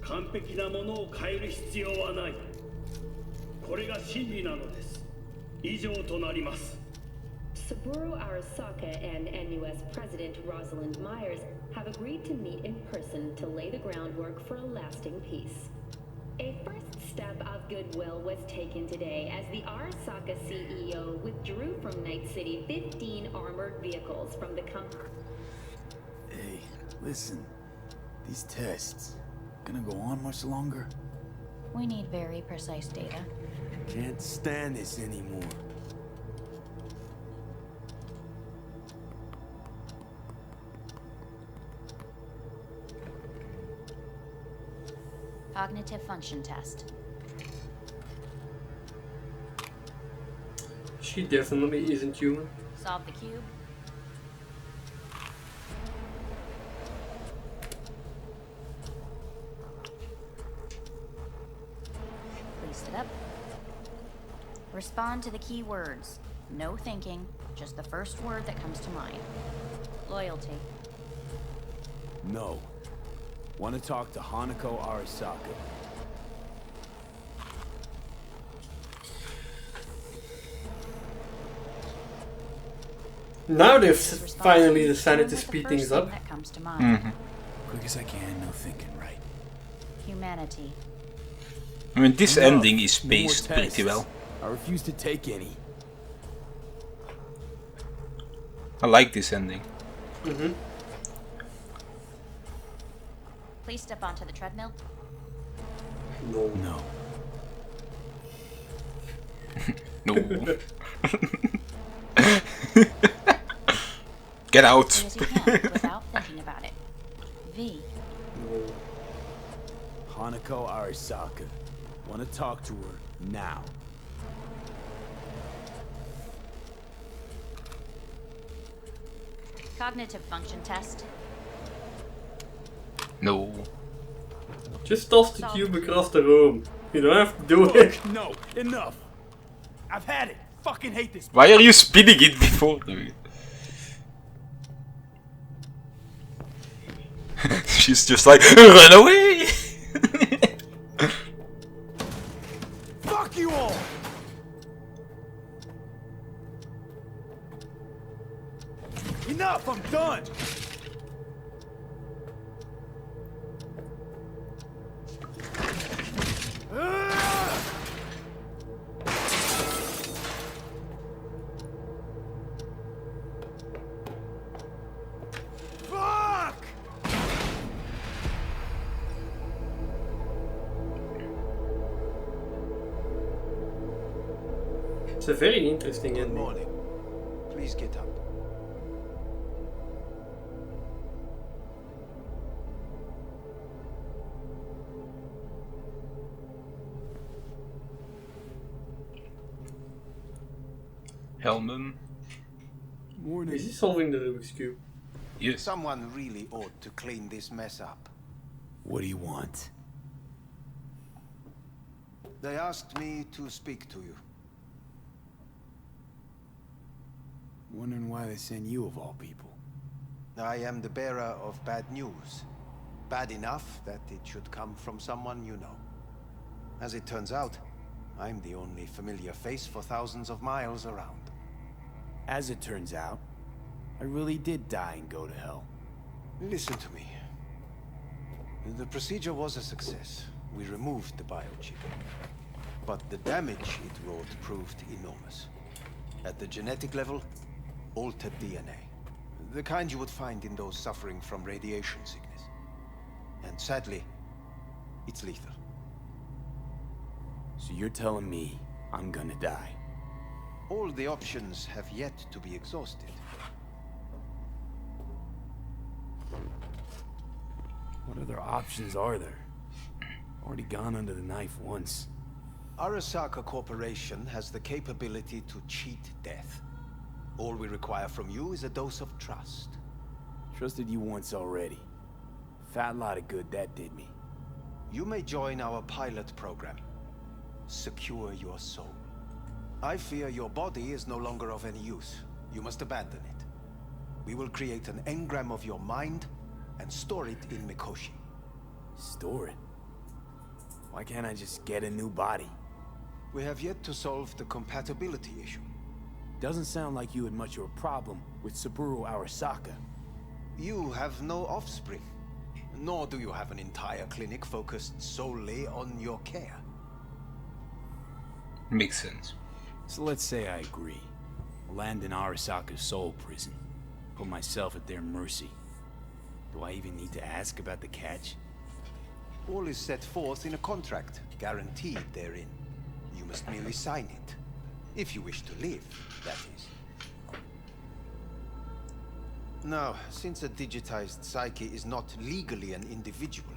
完璧なものを変える必要はない。これが真理なのです。以上となります。Saburo Arasaka and NUS President Rosalind Myers have agreed to meet in person to lay the groundwork for a lasting peace. A first step of goodwill was taken today as the Arasaka CEO withdrew from Night City 15 armored vehicles from the company. Hey, listen. These tests gonna go on much longer? We need very precise data. Can't stand this anymore. Cognitive function test. She definitely isn't human. Solve the cube. Place it up. Respond to the key words. No thinking, just the first word that comes to mind. Loyalty. No. Want to talk to Hanako Arasaka. Now they've finally decided to speed things up. That comes to mind. Quick as I can, no thinking, right? Humanity. I mean, this Enough. ending is No more paced pretty tests. well. I refuse to take any. I like this ending. Mm-hmm. Please step onto the treadmill. No. No. Get out. As soon as you can, without thinking about it. V. Hanako Arasaka. Want to talk to her now. Cognitive function test. No. Just toss the cube across the room. You don't have to do it. No, enough. I've had it. Fucking hate this. Why are you spinning it before doing it? She's just like, run away! Fuck you all! Enough, I'm done! Fuck! It's a very interesting Good ending. morning. Please get up. Hellman. Morning. Is he solving the Rubik's Cube? Yes. Someone really ought to clean this mess up. What do you want? They asked me to speak to you. Wondering why they send you of all people. I am the bearer of bad news. Bad enough that it should come from someone you know. As it turns out, I'm the only familiar face for thousands of miles around. As it turns out, I really did die and go to hell. Listen to me. The procedure was a success. We removed the biochip. But the damage it wrought proved enormous. At the genetic level, altered DNA. The kind you would find in those suffering from radiation sickness. And sadly, it's lethal. So you're telling me I'm gonna die? All the options have yet to be exhausted. What other options are there? Already gone under the knife once. Arasaka Corporation has the capability to cheat death. All we require from you is a dose of trust. Trusted you once already. Fat lot of good that did me. You may join our pilot program. Secure your soul. I fear your body is no longer of any use. You must abandon it. We will create an engram of your mind and store it in Mikoshi. Store it? Why can't I just get a new body? We have yet to solve the compatibility issue. Doesn't sound like you had much of a problem with Saburo Arasaka. You have no offspring, nor do you have an entire clinic focused solely on your care. Makes sense. So let's say I agree. Land in Arasaka's soul prison. Put myself at their mercy. Do I even need to ask about the catch? All is set forth in a contract, guaranteed therein. You must merely sign it. If you wish to live, that is. Now, since a digitized psyche is not legally an individual,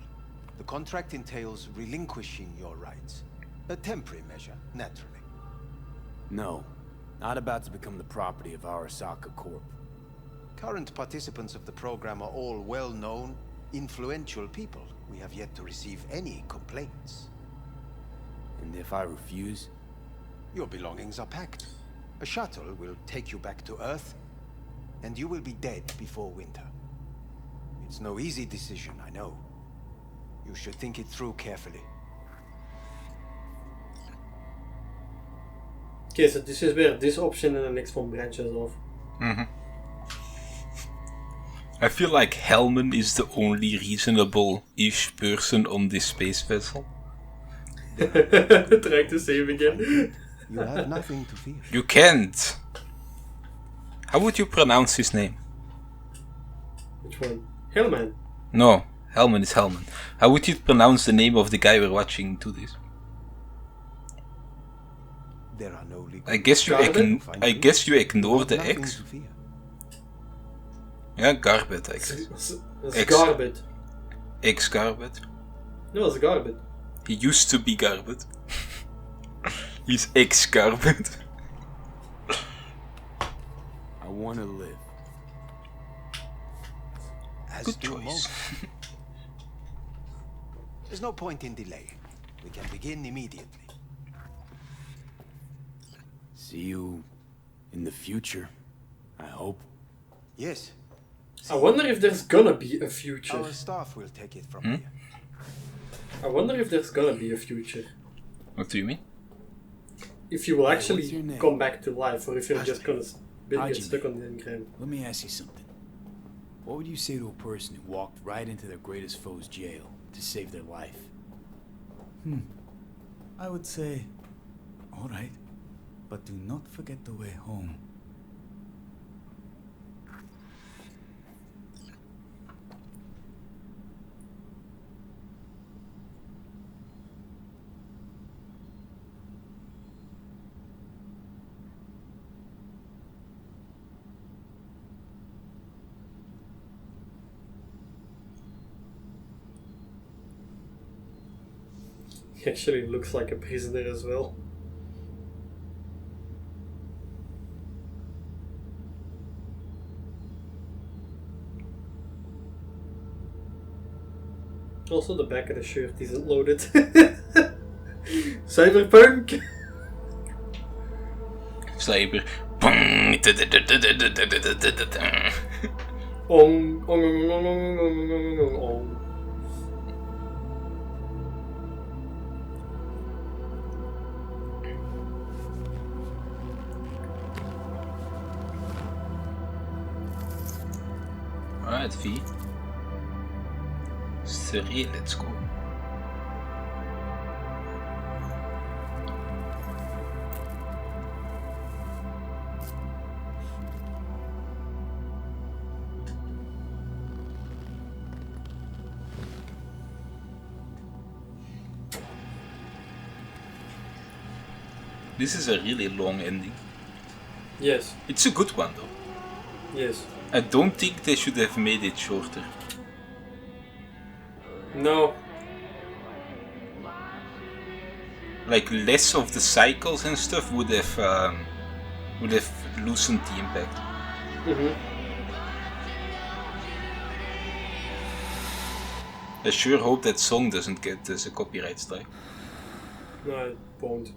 the contract entails relinquishing your rights. A temporary measure, naturally. No. Not about to become the property of Arasaka Corp. Current participants of the program are all well-known, influential people. We have yet to receive any complaints. And if I refuse? Your belongings are packed. A shuttle will take you back to Earth, and you will be dead before winter. It's no easy decision, I know. You should think it through carefully. Okay, so this is where this option and the next one branches off. I feel like Hellman is the only reasonable-ish person on this space vessel. Trying to save again. You have nothing to fear. You can't. How would you pronounce his name? Which one? Hellman. No, Hellman is Hellman. How would you pronounce the name of the guy we're watching do this? There are no legal. I guess you ignore the X. Yeah, Garbet, I guess. Garbet. Ex-Garbet. No, it's Garbet. He used to be Garbet. He's ex-Garbet. I want to live. as Good do choice. most. There's no point in delay. We can begin immediately. See you in the future, I hope. Yes. I wonder if there's gonna be a future. Our staff will take it from here. I wonder if there's gonna be a future. What do you mean? If you will What's your actually name? come back to life, or if you're just gonna get Hajime. stuck on the engram. Let me ask you something. What would you say to a person who walked right into their greatest foe's jail to save their life? I would say, all right, but do not forget the way home. He actually looks like a prisoner as well. Also, the back of the shirt isn't loaded. Cyberpunk! Cyber. Ong, ong, ong, ong, ong, ong, ong, ong. Alright, V. 3, let's go. This is a really long ending. Yes. It's a good one though. Yes. I don't think they should have made it shorter. No. Like less of the cycles and stuff would have loosened the impact. I sure hope that song doesn't get as a copyright strike. No, it won't.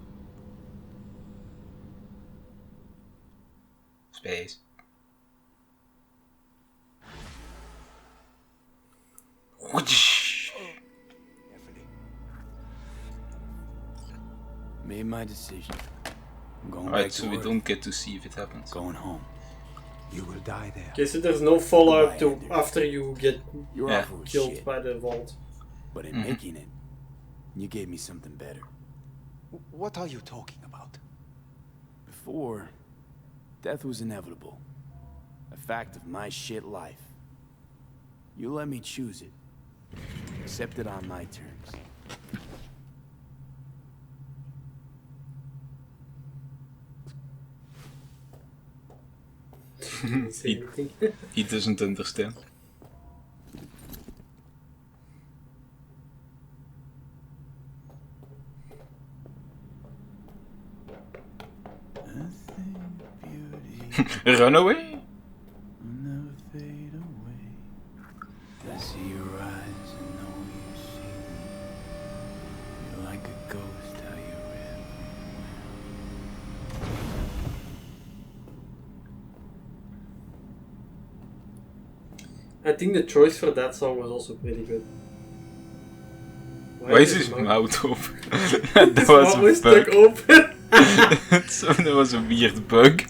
Space. Made my decision. I'm going back Alright, to so we Earth. don't get to see if it happens. Going home. You will die there. Okay, so there's no fallout to after you get You're off with killed shit. by the vault. But in making it, you gave me something better. What are you talking about? Before, death was inevitable. A fact of my shit life. You let me choose it. Accept it on my terms. He doesn't understand. Run away? Never fade away. I see your eyes and know you see me. You're like a ghost, how you I think the choice for that song was also pretty good. Why is his mouth open? That His was mouth was a bug. stuck open. So that was a weird bug.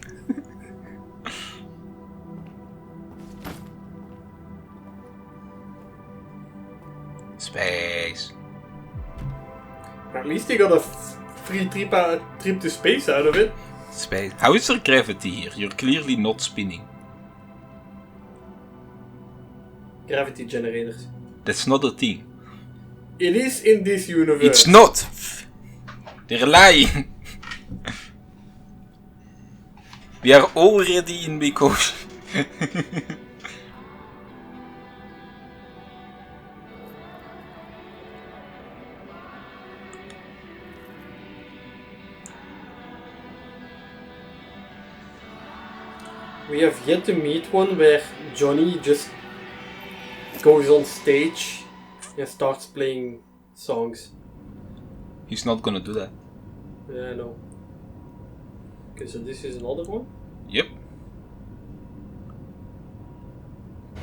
Space. At least he got a free trip to space out of it. Space. How is there gravity here? You're clearly not spinning. Gravity generators. That's not a thing. It is in this universe. It's not! They're lying! We are already in big ocean. We have yet to meet one where Johnny just goes on stage and starts playing songs. He's not gonna do that. Yeah, I know. Okay, so this is another one? Yep.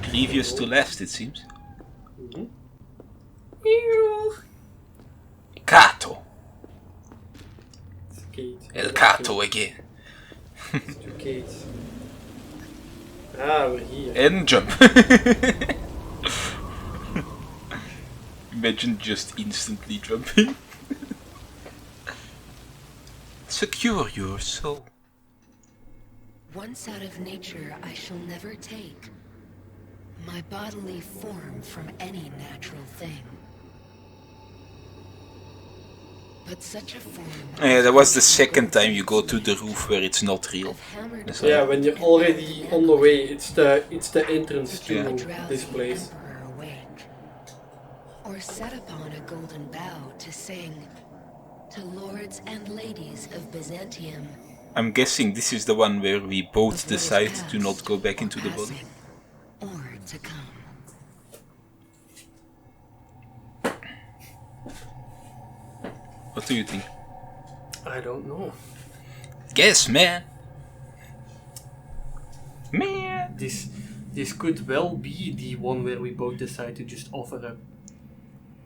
Previous to last, it seems. Mm-hmm. Kato! It's Kate. El Kato again. It's two Kates. Ah, we're here. And jump. Imagine just instantly jumping. Secure your soul. Once out of nature, I shall never take my bodily form from any natural thing. But such a form. Yeah, that was the second time you go to the roof where it's not real. Yeah, when you're already on the way, it's the entrance to this place. Or set upon a golden bough to sing to lords and ladies of Byzantium. I'm guessing this is the one where we both decide to not go back into the body. Or to come. What do you think? I don't know. Guess, man. Man. This could well be the one where we both decide to just offer up.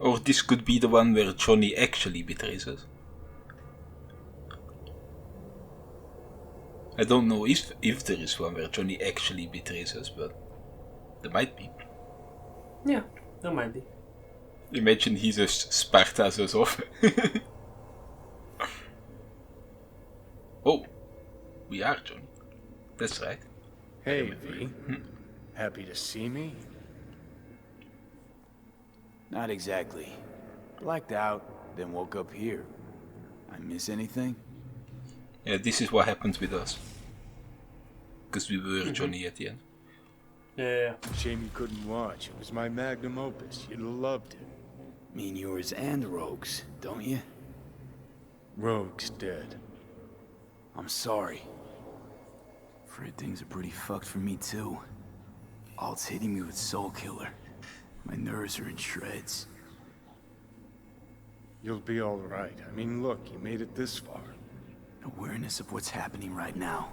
Or this could be the one where Johnny actually betrays us. I don't know if there is one where Johnny actually betrays us, but there might be. Yeah, there might be. Imagine he just Spartas us off. Oh, we are Johnny. That's right. Hey, V. Happy to see me? Not exactly. Blacked out, then woke up here. I miss anything? Yeah, this is what happened with us. Because we were Johnny at the end. Yeah. Shame you couldn't watch. It was my magnum opus. You'd have loved it. Mean yours and Rogue's, don't you? Rogue's dead. I'm sorry. Afraid things are pretty fucked for me too. Alt's hitting me with Soul Killer. My nerves are in shreds. You'll be alright. I mean, look, you made it this far. Awareness of what's happening right now.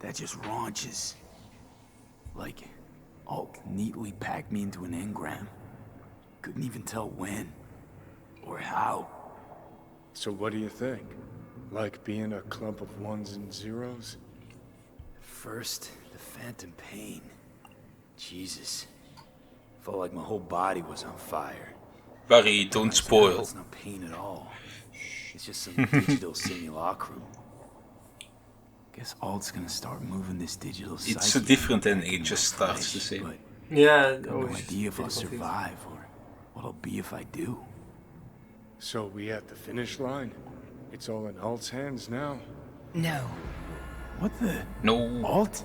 That just raunches. Like, Alt neatly packed me into an engram. Couldn't even tell when. Or how. So what do you think? Like being a clump of ones and zeros? First, the phantom pain. Jesus. Felt like my whole body was on fire. Barry, don't spoil. It's not pain at all. It's just some digital simulacrum. Guess Alt's gonna start moving this digital psyche. It's a different ending, it just starts the same. Yeah, got no idea if I'll survive or what I'll be if I do. So we at the finish line? It's all in Alt's hands now? No. What the? No. Alt?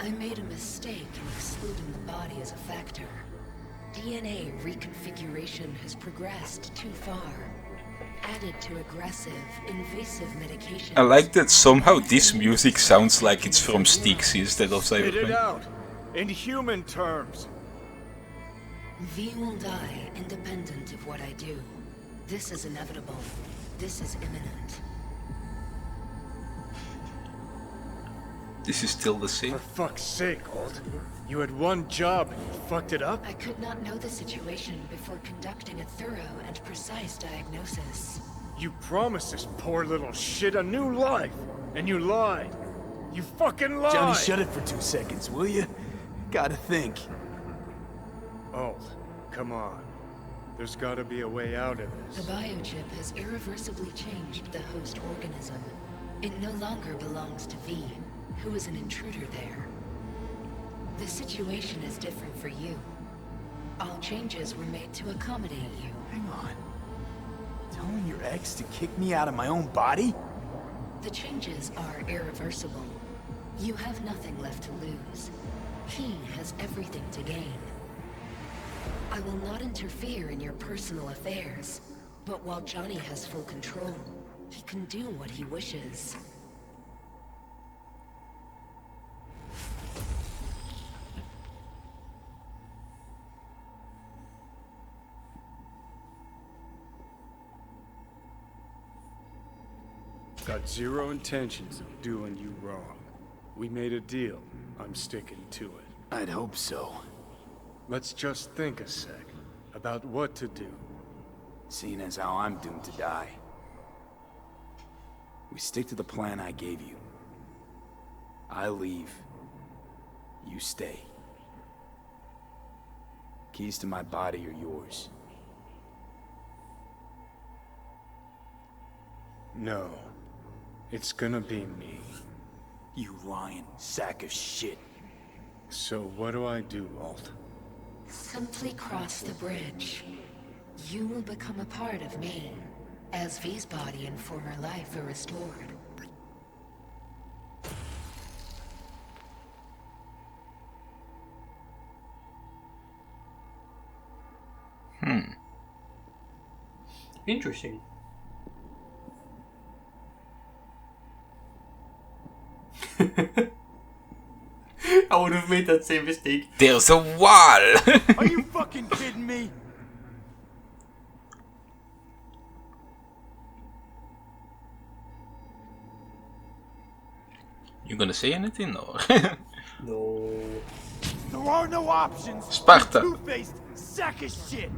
I made a mistake in excluding the body as a factor. DNA reconfiguration has progressed too far. Added to aggressive, invasive medication. I like that somehow this music sounds like it's from Styx instead of Spit it Cyberpunk. out! In human terms! V will die independent of what I do. This is inevitable. This is imminent. This is still the same. For fuck's sake, Alt. You had one job and you fucked it up? I could not know the situation before conducting a thorough and precise diagnosis. You promised this poor little shit a new life, and you lied. You fucking lied! Johnny, shut it for 2 seconds, will you? Gotta think. Alt, come on. There's gotta be a way out of The this. biochip has irreversibly changed the host organism. It no longer belongs to V, who is an intruder there. The situation is different for you. All changes were made to accommodate you. Hang on. Telling your ex to kick me out of my own body? The changes are irreversible. You have nothing left to lose. He has everything to gain. I will not interfere in your personal affairs, but while Johnny has full control, he can do what he wishes. Got zero intentions of doing you wrong. We made a deal. I'm sticking to it. I'd hope so. Let's just think a sec about what to do. Seeing as how I'm doomed to die. We stick to the plan I gave you. I leave. You stay. Keys to my body are yours. No. It's gonna be me. You lying sack of shit. So what do I do, Alt? Simply cross the bridge. You will become a part of me, as V's body and former life are restored. Interesting. I would have made that same mistake. There's a wall! Are you fucking kidding me? You gonna say anything or? No. There are no options. Sparta. You two-faced sack of shit.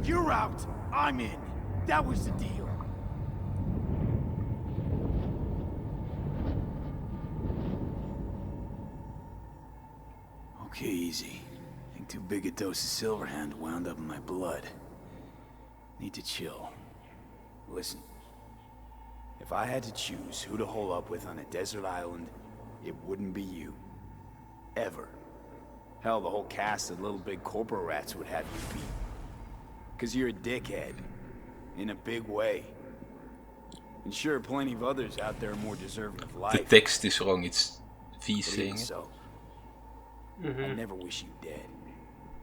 You're out. I'm in. That was the deal. Okay, easy. I think too big a dose of Silverhand wound up in my blood. Need to chill. Listen. If I had to choose who to hole up with on a desert island, it wouldn't be you. Ever. Hell, the whole cast of Little Big Corporal Rats would have you beat. 'Cause you're a dickhead. In a big way. And sure, plenty of others out there are more deserving of life. The text is wrong, it's V But saying even it. so, I never wish you dead.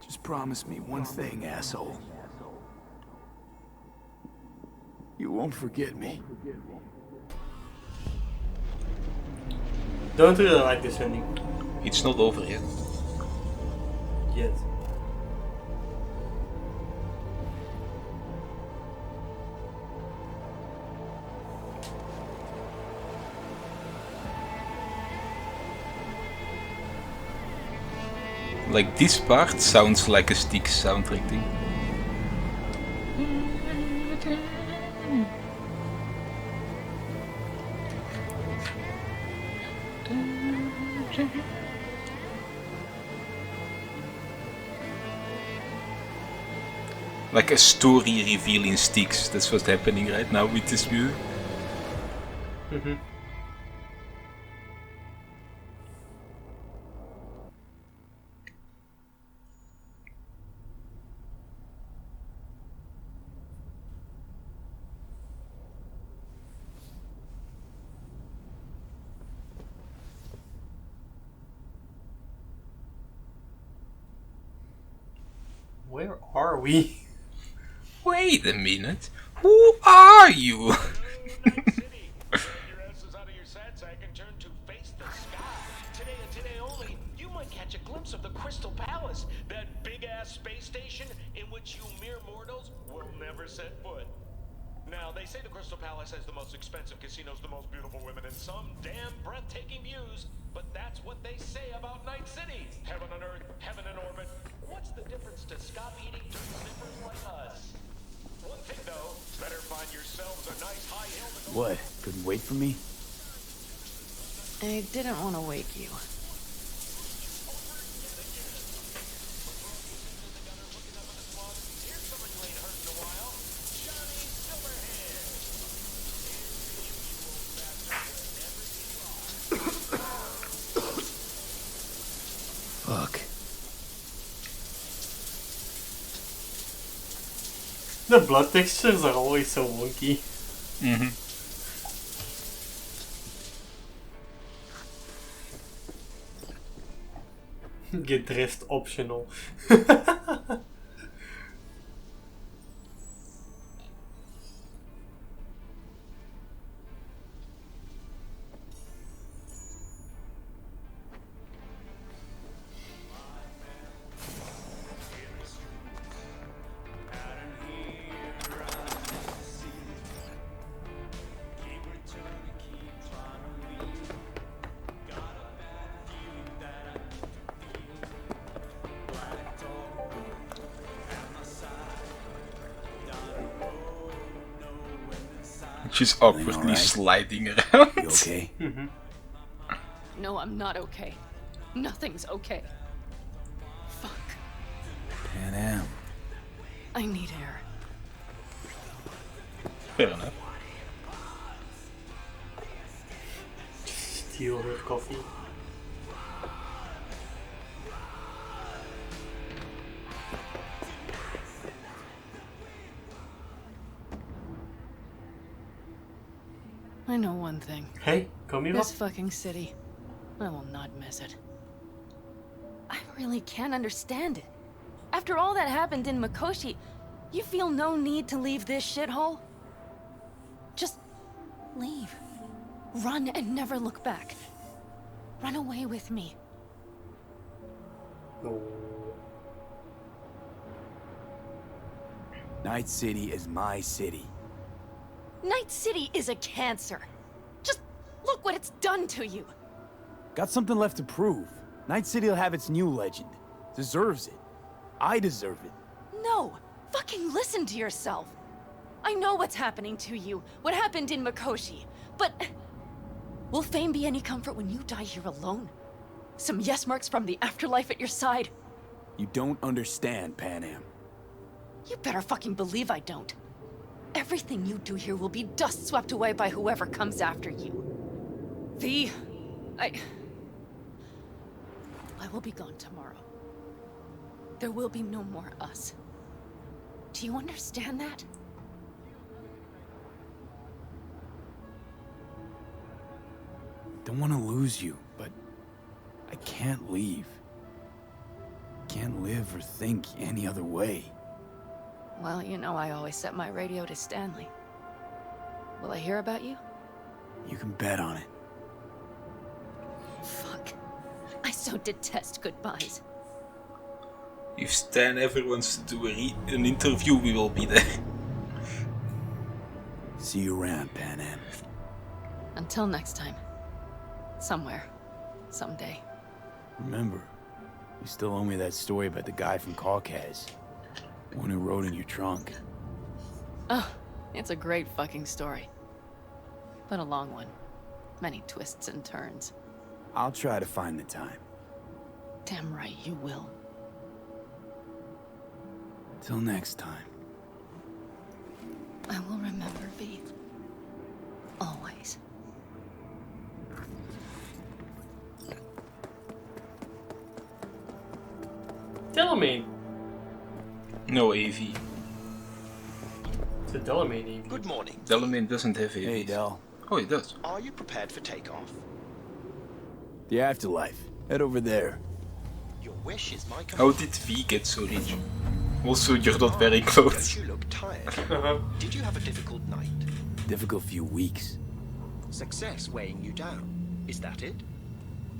Just promise me one thing, asshole. You won't forget me. Don't really like this ending. It's not over yet. Yet. Like this part sounds like a Styx soundtrack thing. Like a story reveal in Styx, that's what's happening right now with this music. Where are we? Wait a minute, who are you? Catch a glimpse of the Crystal Palace, that big-ass space station in which you mere mortals will never set foot. Now, they say the Crystal Palace has the most expensive casinos, the most beautiful women, and some damn breathtaking views, but that's what they say about Night City. Heaven on Earth, heaven in orbit. What's the difference to scop-eating dirt sniffers like us? One thing, though, better find yourselves a nice high hill to go. What? Couldn't wait for me? I didn't want to wake you. Fuck. The blood textures are always so wonky. Get dressed optional. She's awkwardly sliding around. You okay? No, I'm not okay. Nothing's okay. Fuck. Pan Am. I need air. Fair enough. Steal her coffee. I know one thing. Hey, come here. This fucking city. I will not miss it. I really can't understand it. After all that happened in Mikoshi, you feel no need to leave this shithole? Just leave. Run and never look back. Run away with me. No. Night City is my city. Night City is a cancer. Just look what it's done to you. Got something left to prove. Night City will have its new legend. Deserves it. I deserve it. No! Fucking listen to yourself! I know what's happening to you, what happened in Mikoshi, but... will fame be any comfort when you die here alone? Some yes marks from the afterlife at your side? You don't understand, Pan Am. You better fucking believe I don't. Everything you do here will be dust swept away by whoever comes after you. V, I will be gone tomorrow. There will be no more us. Do you understand that? Don't want to lose you, but I can't leave. Can't live or think any other way. Well, you know I always set my radio to Stanley. Will I hear about you? You can bet on it. Fuck. I so detest goodbyes. If Stan ever wants to do an interview, we will be there. See you around, Pan Am. Until next time. Somewhere. Someday. Remember, you still owe me that story about the guy from Caucas. The one who rode in your trunk. Oh, it's a great fucking story. But a long one. Many twists and turns. I'll try to find the time. Damn right you will. Till next time. I will remember, V. Always. Delamain. No AV. It's a Delamain AV. Good morning. Delamain doesn't have AV. Hey, Del. Oh, he does. Are you prepared for takeoff? The afterlife. Head over there. Your wish is my command. How did V get so rich? Also, you're not very close. Don't you look tired? Did you have a difficult night? Difficult few weeks. Success weighing you down. Is that it?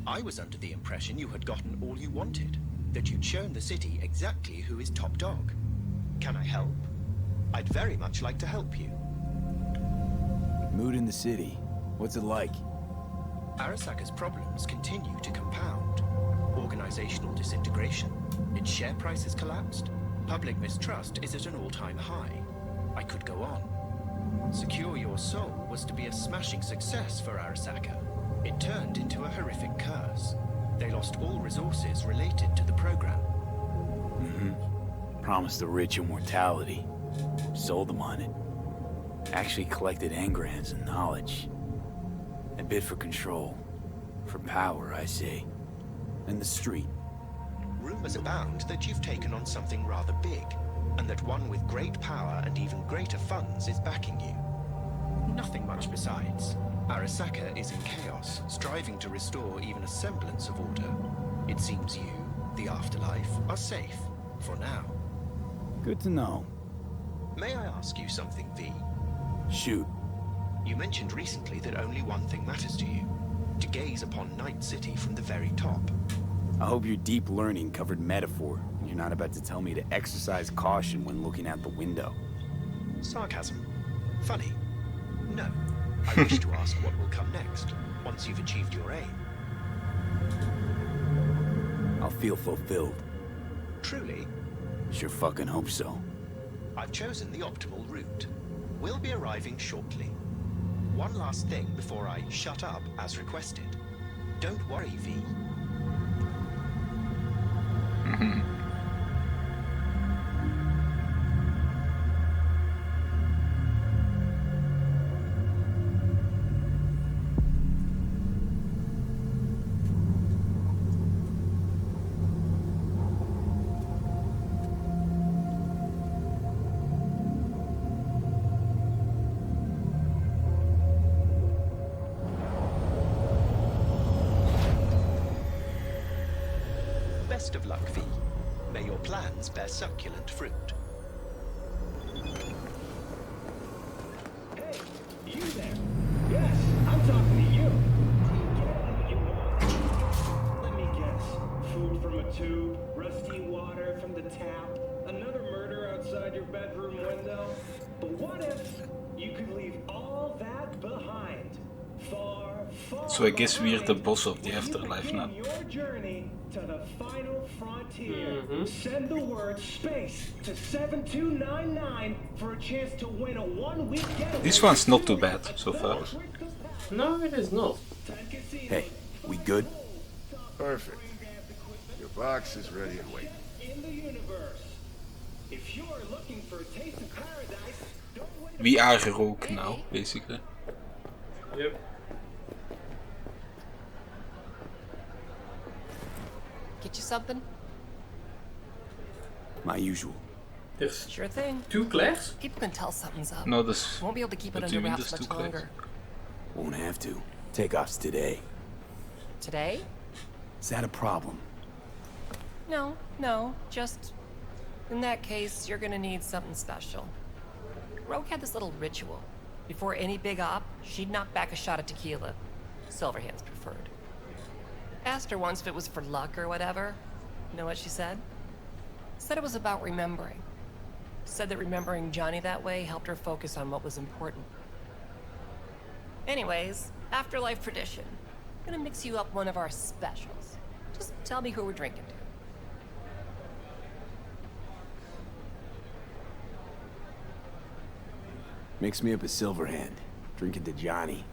I was under the impression you had gotten all you wanted. That you'd shown the city exactly who is top dog. Can I help? I'd very much like to help you. Mood in the city. What's it like? Arasaka's problems continue to compound. Organizational disintegration. Its share price has collapsed. Public mistrust is at an all-time high. I could go on. Secure Your Soul was to be a smashing success for Arasaka. It turned into a horrific curse. They lost all resources related to the program. Promised the rich immortality. Sold them on it. Actually collected engrams and knowledge. A bid for control. For power, I say. And the street. Rumors abound that you've taken on something rather big, and that one with great power and even greater funds is backing you. Nothing much besides. Arasaka is in chaos, striving to restore even a semblance of order. It seems you, the afterlife, are safe, for now. Good to know. May I ask you something, V? Shoot. You mentioned recently that only one thing matters to you. To gaze upon Night City from the very top. I hope your deep learning covered metaphor, and you're not about to tell me to exercise caution when looking out the window. Sarcasm. Funny. No. I wish to ask what will come next, once you've achieved your aim. I'll feel fulfilled. Truly? Sure fucking hope so. I've chosen the optimal route. We'll be arriving shortly. one last thing before I shut up as requested. Don't worry, V. Best of luck, V. May your plans bear succulent fruit. Hey, you there? Yes, I'm talking to you. Let me guess. Food from a tube, rusty water from the tap, another murder outside your bedroom window. But what if you could leave all that behind? Far, far So I guess we're the boss of the afterlife now. your journey to the final frontier. Send the word space to 7299 for a chance to win a 1-week getaway. This one's not too bad so far. No, it is not. Hey, we good? Perfect. Your box is ready and waiting. In the universe. If you're looking for a taste of paradise, don't wait. We are Rogue now, basically. Yep. Get you something? My usual. There's Sure thing. 2 Claires? People can tell something's up. No, this. Won't be able to keep it What do under you mean wraps there's much 2 Claires? longer. Won't have to. Takeoff's today. Today? Is that a problem? No. Just in that case, you're gonna need something special. Rogue had this little ritual. Before any big op, she'd knock back a shot of tequila. Silverhand's preferred. Asked her once if it was for luck or whatever. You know what she said? Said it was about remembering. Said that remembering Johnny that way helped her focus on what was important. Anyways, afterlife tradition. I'm gonna mix you up one of our specials. Just tell me who we're drinking to. Mix me up a Silverhand. Drink it to Johnny.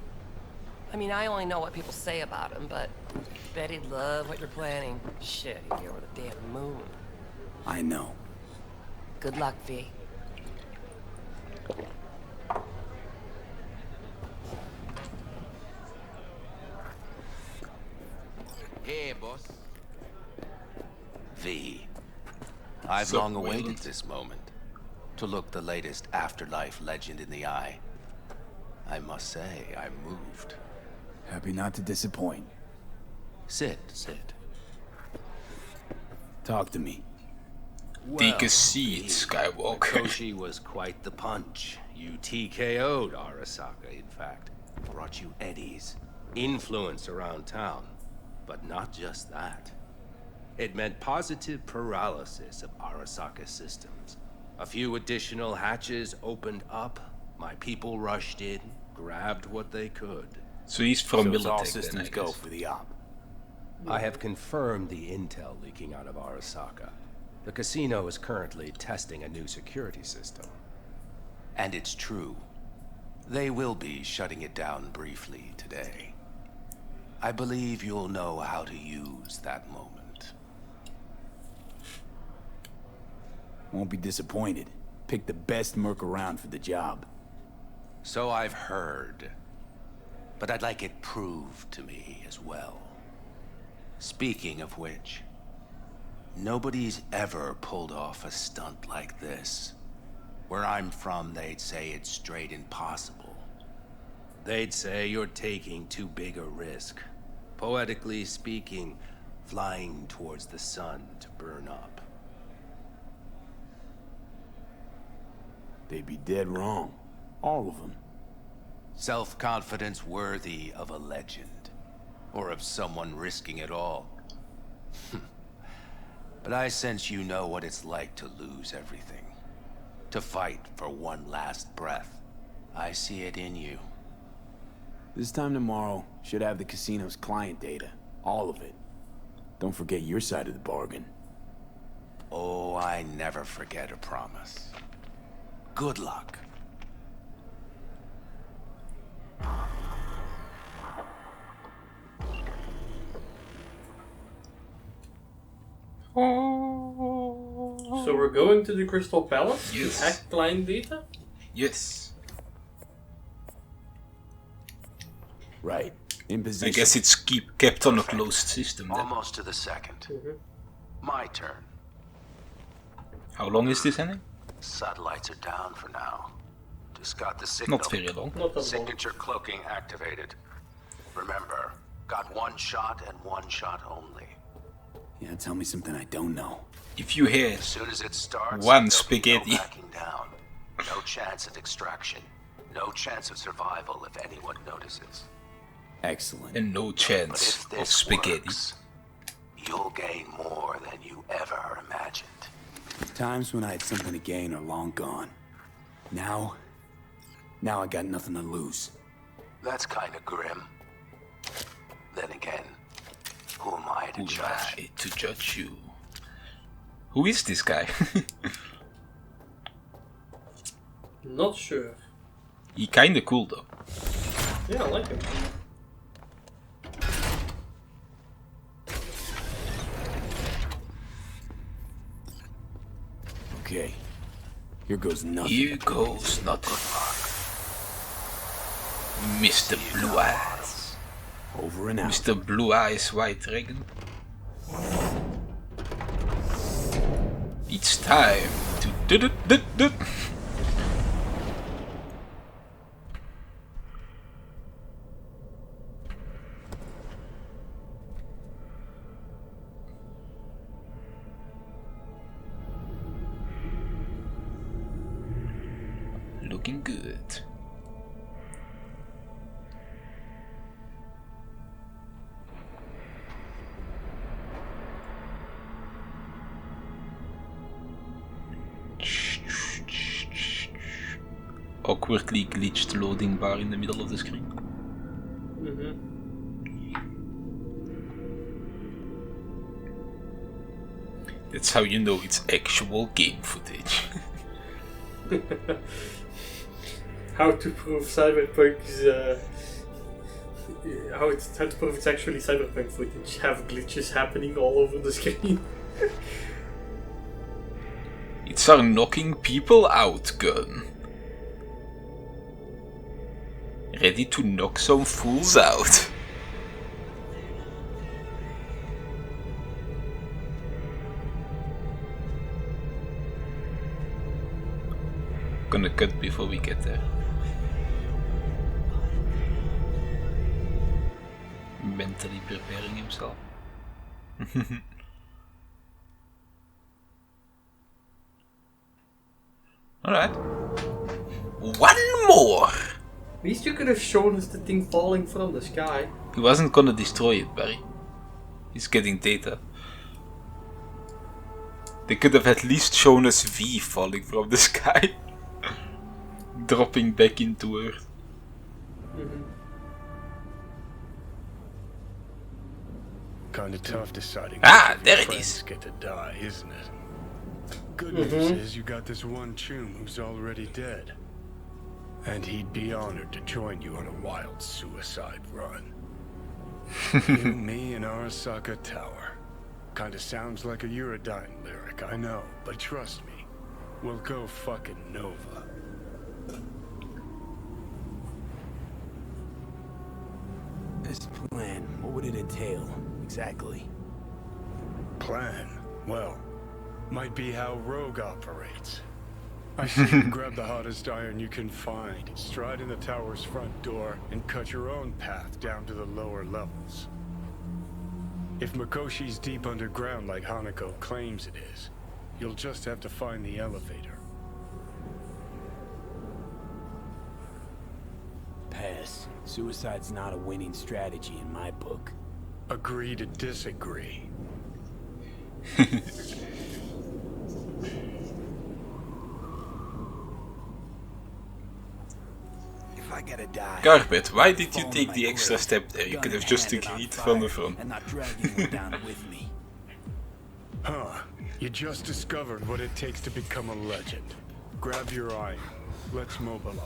I mean, I only know what people say about him, but bet he'd love what you're planning. Shit, he'd be over the damn moon. I know. Good luck, V. Hey, boss. V. I've So long awaited brilliant. this moment. To look the latest afterlife legend in the eye. I must say, I'm moved. Happy not to disappoint. Sit. Talk to me. Take a seat, Skywalker. Koshi was quite the punch. You TKO'd Arasaka, in fact. Brought you eddies. Influence around town. But not just that. It meant positive paralysis of Arasaka's systems. A few additional hatches opened up. My people rushed in, grabbed what they could. So he's from So it's all Militech systems then, I go guess. for the op. I have confirmed the intel leaking out of Arasaka. The casino is currently testing a new security system. And it's true. They will be shutting it down briefly today. I believe you'll know how to use that moment. Won't be disappointed. Pick the best merc around for the job. So I've heard. But I'd like it proved to me as well. Speaking of which, nobody's ever pulled off a stunt like this. Where I'm from, they'd say it's straight impossible. They'd say you're taking too big a risk. Poetically speaking, flying towards the sun to burn up. They'd be dead wrong. All of them. Self-confidence worthy of a legend. Or of someone risking it all. But I sense you know what it's like to lose everything. To fight for one last breath. I see it in you. This time tomorrow, should have the casino's client data. All of it. Don't forget your side of the bargain. Oh, I never forget a promise. Good luck. So we're going to the Crystal Palace Yes. to hack client data? Yes. Right. In position. I guess it's kept on a closed system then. Almost to the second. My turn. How long is this, Henning? Satellites are down for now. Just got the signal. Not very long. Signature cloaking activated. Remember, got one shot and one shot only. Yeah, tell me something I don't know. If you hear As soon as it starts, one there'll be spaghetti, no backing down. No chance of extraction. No chance of survival if anyone notices. Excellent. and no chance But if of this spaghetti. works, you'll gain more than you ever imagined. Times when I had something to gain are long gone. Now I got nothing to lose. That's kind of grim. Then again, who am I to judge? To judge you. Who is this guy? Not sure. He kinda cool though. Yeah, I like him. Okay. Here goes nothing. Here goes nothing. Mr. Blue Eyes. Over and out. Mr. Blue Eyes White Dragon. It's time to do. Looking good. Awkwardly glitched loading bar in the middle of the screen. That's how you know it's actual game footage. How to prove Cyberpunk is how to prove it's actually Cyberpunk footage. Have glitches happening all over the screen. It's our knocking people out gun. Ready to knock some fools out. Gonna cut before we get there. Mentally preparing himself. Alright. One more! At least you could have shown us the thing falling from the sky. He wasn't gonna destroy it, Barry. He's getting data. They could have at least shown us V falling from the sky. Dropping back into Earth. Kinda tough deciding. Ah, which there of it your is. friends get to die, isn't it? Good news is you got this one chum who's already dead. And he'd be honored to join you on a wild suicide run. You, me, and Arasaka Tower. Kinda sounds like a Eurodyne lyric, I know, but trust me, we'll go fucking Nova. This plan, what would it entail, exactly? Plan? Well, might be how Rogue operates. I see you grab the hottest iron you can find, stride in the tower's front door, and cut your own path down to the lower levels. If Mikoshi's deep underground like Hanako claims it is, you'll just have to find the elevator. Pass. Suicide's not a winning strategy in my book. Agree to disagree. If I gotta die, Carpet, why did you take the extra step there? You could have just agreed from the front. and not drag anyone down with me. Huh. You just discovered what it takes to become a legend. Grab your iron. Let's mobilize.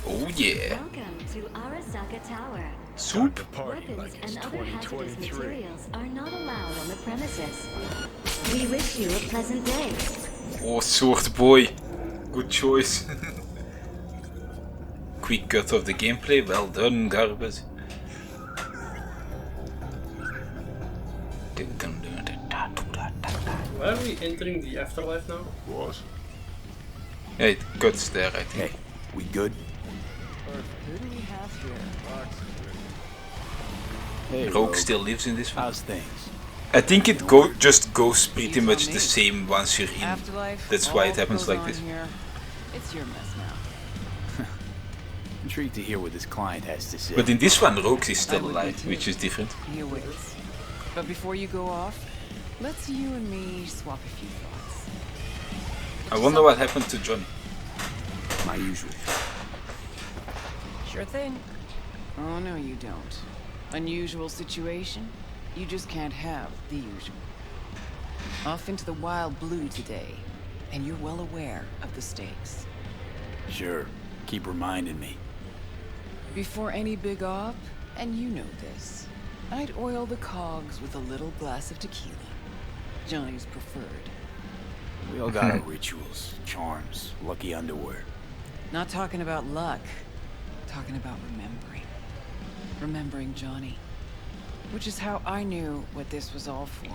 Oh yeah. Welcome to Arasaka Tower. Soup. Weapons and other hazardous materials are not allowed on the premises. We wish you a pleasant day. Oh, Sword Boy. Good choice. Quick cut of the gameplay. Well done, Garbage. Why are we entering the afterlife now? What? Yeah, it cuts there, I think. Hey, we good? Who do we have here? Hey, Rogue still lives in this one. How's things? I think it just goes pretty much the same once you're in. Afterlife, That's why it all happens goes like on this. Here. It's your mess now. Intrigued to hear what this client has to say. But in this one, Rogue is still alive, which is different. He awaits. But before you go off, let's you and me swap a few thoughts. I wonder what happened to Johnny. My usual. Sure thing. Oh, no, you don't. Unusual situation? You just can't have the usual. Off into the wild blue today, and you're well aware of the stakes. Sure. Keep reminding me. Before any big op, and you know this, I'd oil the cogs with a little glass of tequila. Johnny's preferred. We all got our rituals, charms, lucky underwear. Not talking about luck. Talking about remembering. Remembering Johnny. Which is how I knew what this was all for.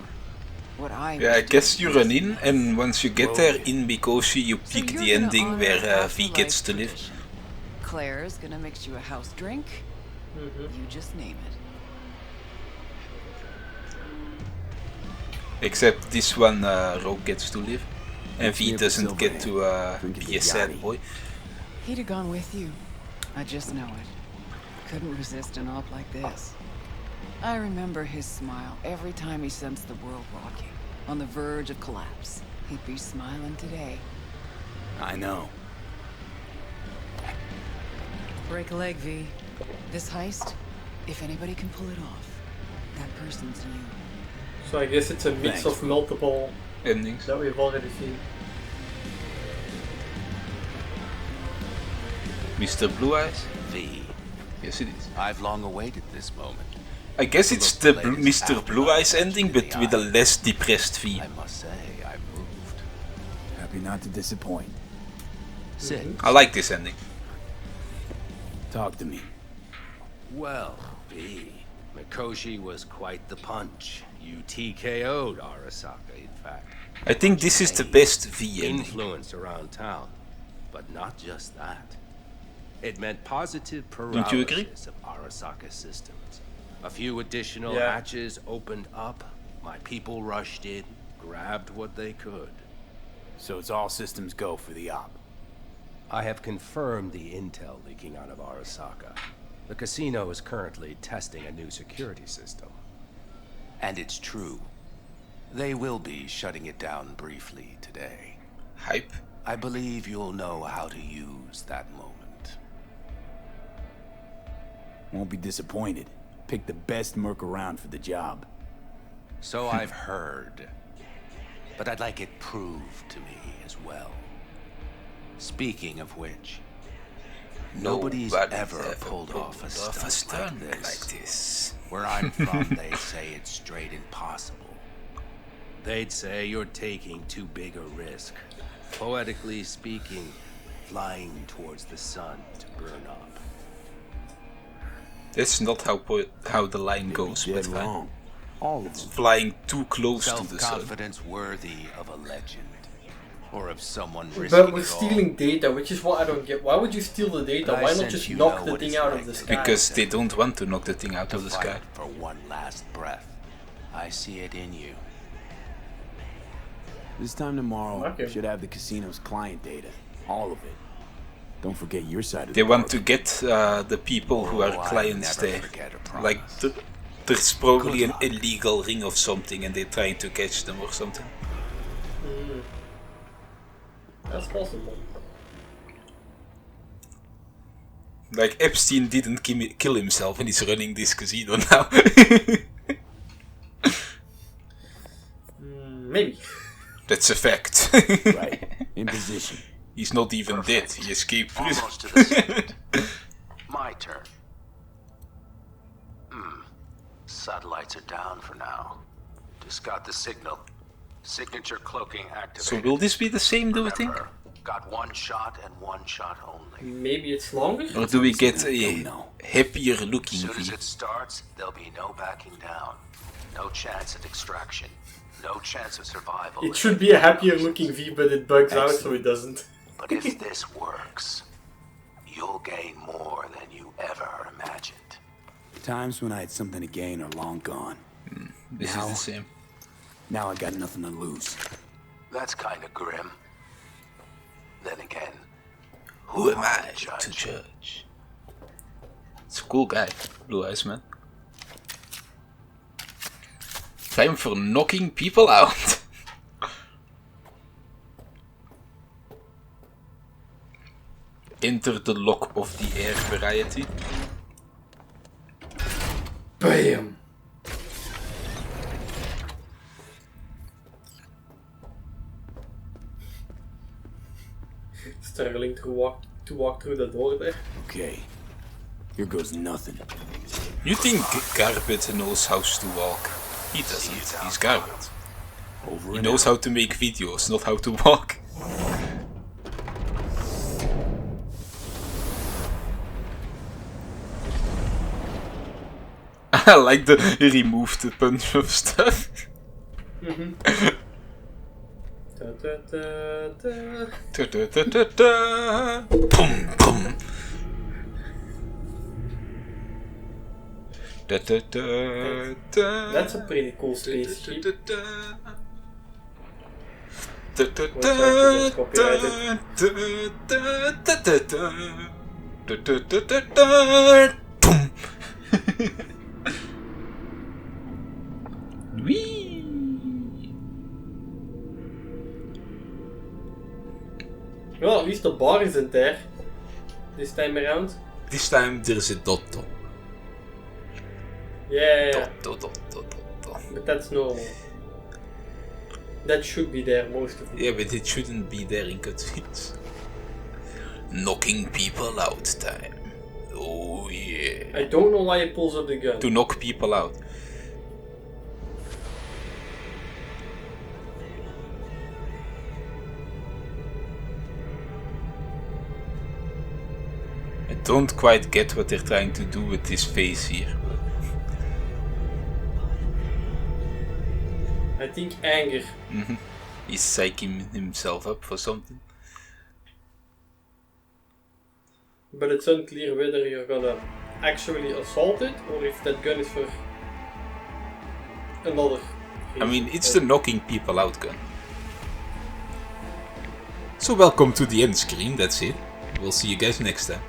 What I Yeah, I guess you run in, and once you get there in Mikoshi, you pick the ending where V gets to live. Claire's gonna mix you a house drink. You just name it. Except this one, Rogue gets to live, and V doesn't get to be a sad boy. He'd have gone with you. I just know it. Couldn't resist an op like this. I remember his smile every time he sensed the world rocking, on the verge of collapse. He'd be smiling today. I know. Break a leg, V. This heist, if anybody can pull it off, that person's you. So I guess it's a mix of multiple endings that we've already seen. Mr. Blue Eyes? V. Yes, it is. I've long awaited this moment. I guess it's the Mr. Blue Eyes ending, but with a less depressed V. I must say, I'm moved. Happy not to disappoint. Sit. I like this ending. Talk to me. Well, V. Mikoshi was quite the punch. You TKO'd Arasaka, in fact. I think this is the best V ending. Influence around town, but not just that. It meant positive Don't you agree? paralysis of Arasaka systems. A few additional Yeah. hatches opened up. My people rushed in, grabbed what they could. So it's all systems go for the op. I have confirmed the intel leaking out of Arasaka. The casino is currently testing a new security system. And it's true. They will be shutting it down briefly today. Hype. I believe you'll know how to use that moment. Won't be disappointed. Pick the best merc around for the job. So I've heard. But I'd like it proved to me as well. Speaking of which, nobody's ever pulled off a stunt like this. Where I'm from, they say it's straight impossible. They'd say you're taking too big a risk. Poetically speaking, Flying towards the sun to burn up. That's not how the line goes, but wrong. It's flying too close to the sun. Self-confidence worthy of a legend. Or of someone risking But we're it all. stealing data, which is what I don't get. Why would you steal the data? But I Why not sense just you knock know the what thing it's out like of the to sky? Because they don't want to knock the thing out To of the fight sky. for one last breath. I see it in you. This time tomorrow, Okay. should have the casino's client data. All of it. Don't forget your side of They the want to get the people who are clients there. Like, there's probably an illegal ring of something and they're trying to catch them or something. That's possible. Like, Epstein didn't kill himself and he's running this casino now. Maybe. That's a fact. Right. In position. He's not even dead. He escaped prison. Almost to the second. My turn. Satellites are down for now. Just got the signal. Signature cloaking activated. So will this be the same, do you think? Got one shot and one shot only. Maybe it's longer? Or do we get a happier looking As soon as V? it starts, there'll be no backing down. No chance at extraction. No chance of survival. It should be a happier looking V, but it bugs out, so it doesn't. But if this works, you'll gain more than you ever imagined. Times when I had something to gain are long gone. This is the same. Now I got nothing to lose. That's kind of grim. Then again, Who am I to judge? It's a cool guy, Blue Eyes Man. Time for knocking people out. Enter the lock of the air variety. Bam! Struggling to walk through the door there. Okay, here goes nothing. You think Garbett knows how to walk? He doesn't. He's Garbett. He knows how to make videos, not how to walk. I like the remove the bunch of stuff. Da, da, da, da. Da, da, da, da, da. Boom, boom. Da, da, da, da. That's a pretty cool spaceship. Da, da, da, da, da, da, da, da, da, da. Boom. Wee. Well, at least the bar isn't there this time around. This time there's a dotto. Yeah. Dotto. But that's normal. That should be there most of the time. Yeah, but it shouldn't be there in cutscenes. Knocking people out time. Oh yeah. I don't know why it pulls up the gun. To knock people out. I don't quite get what they're trying to do with his face here. I think anger. He's psyching himself up for something. But it's unclear whether you're gonna actually assault it or if that gun is for another reason. I mean, it's the knocking people out gun. So welcome to the end screen, that's it. We'll see you guys next time.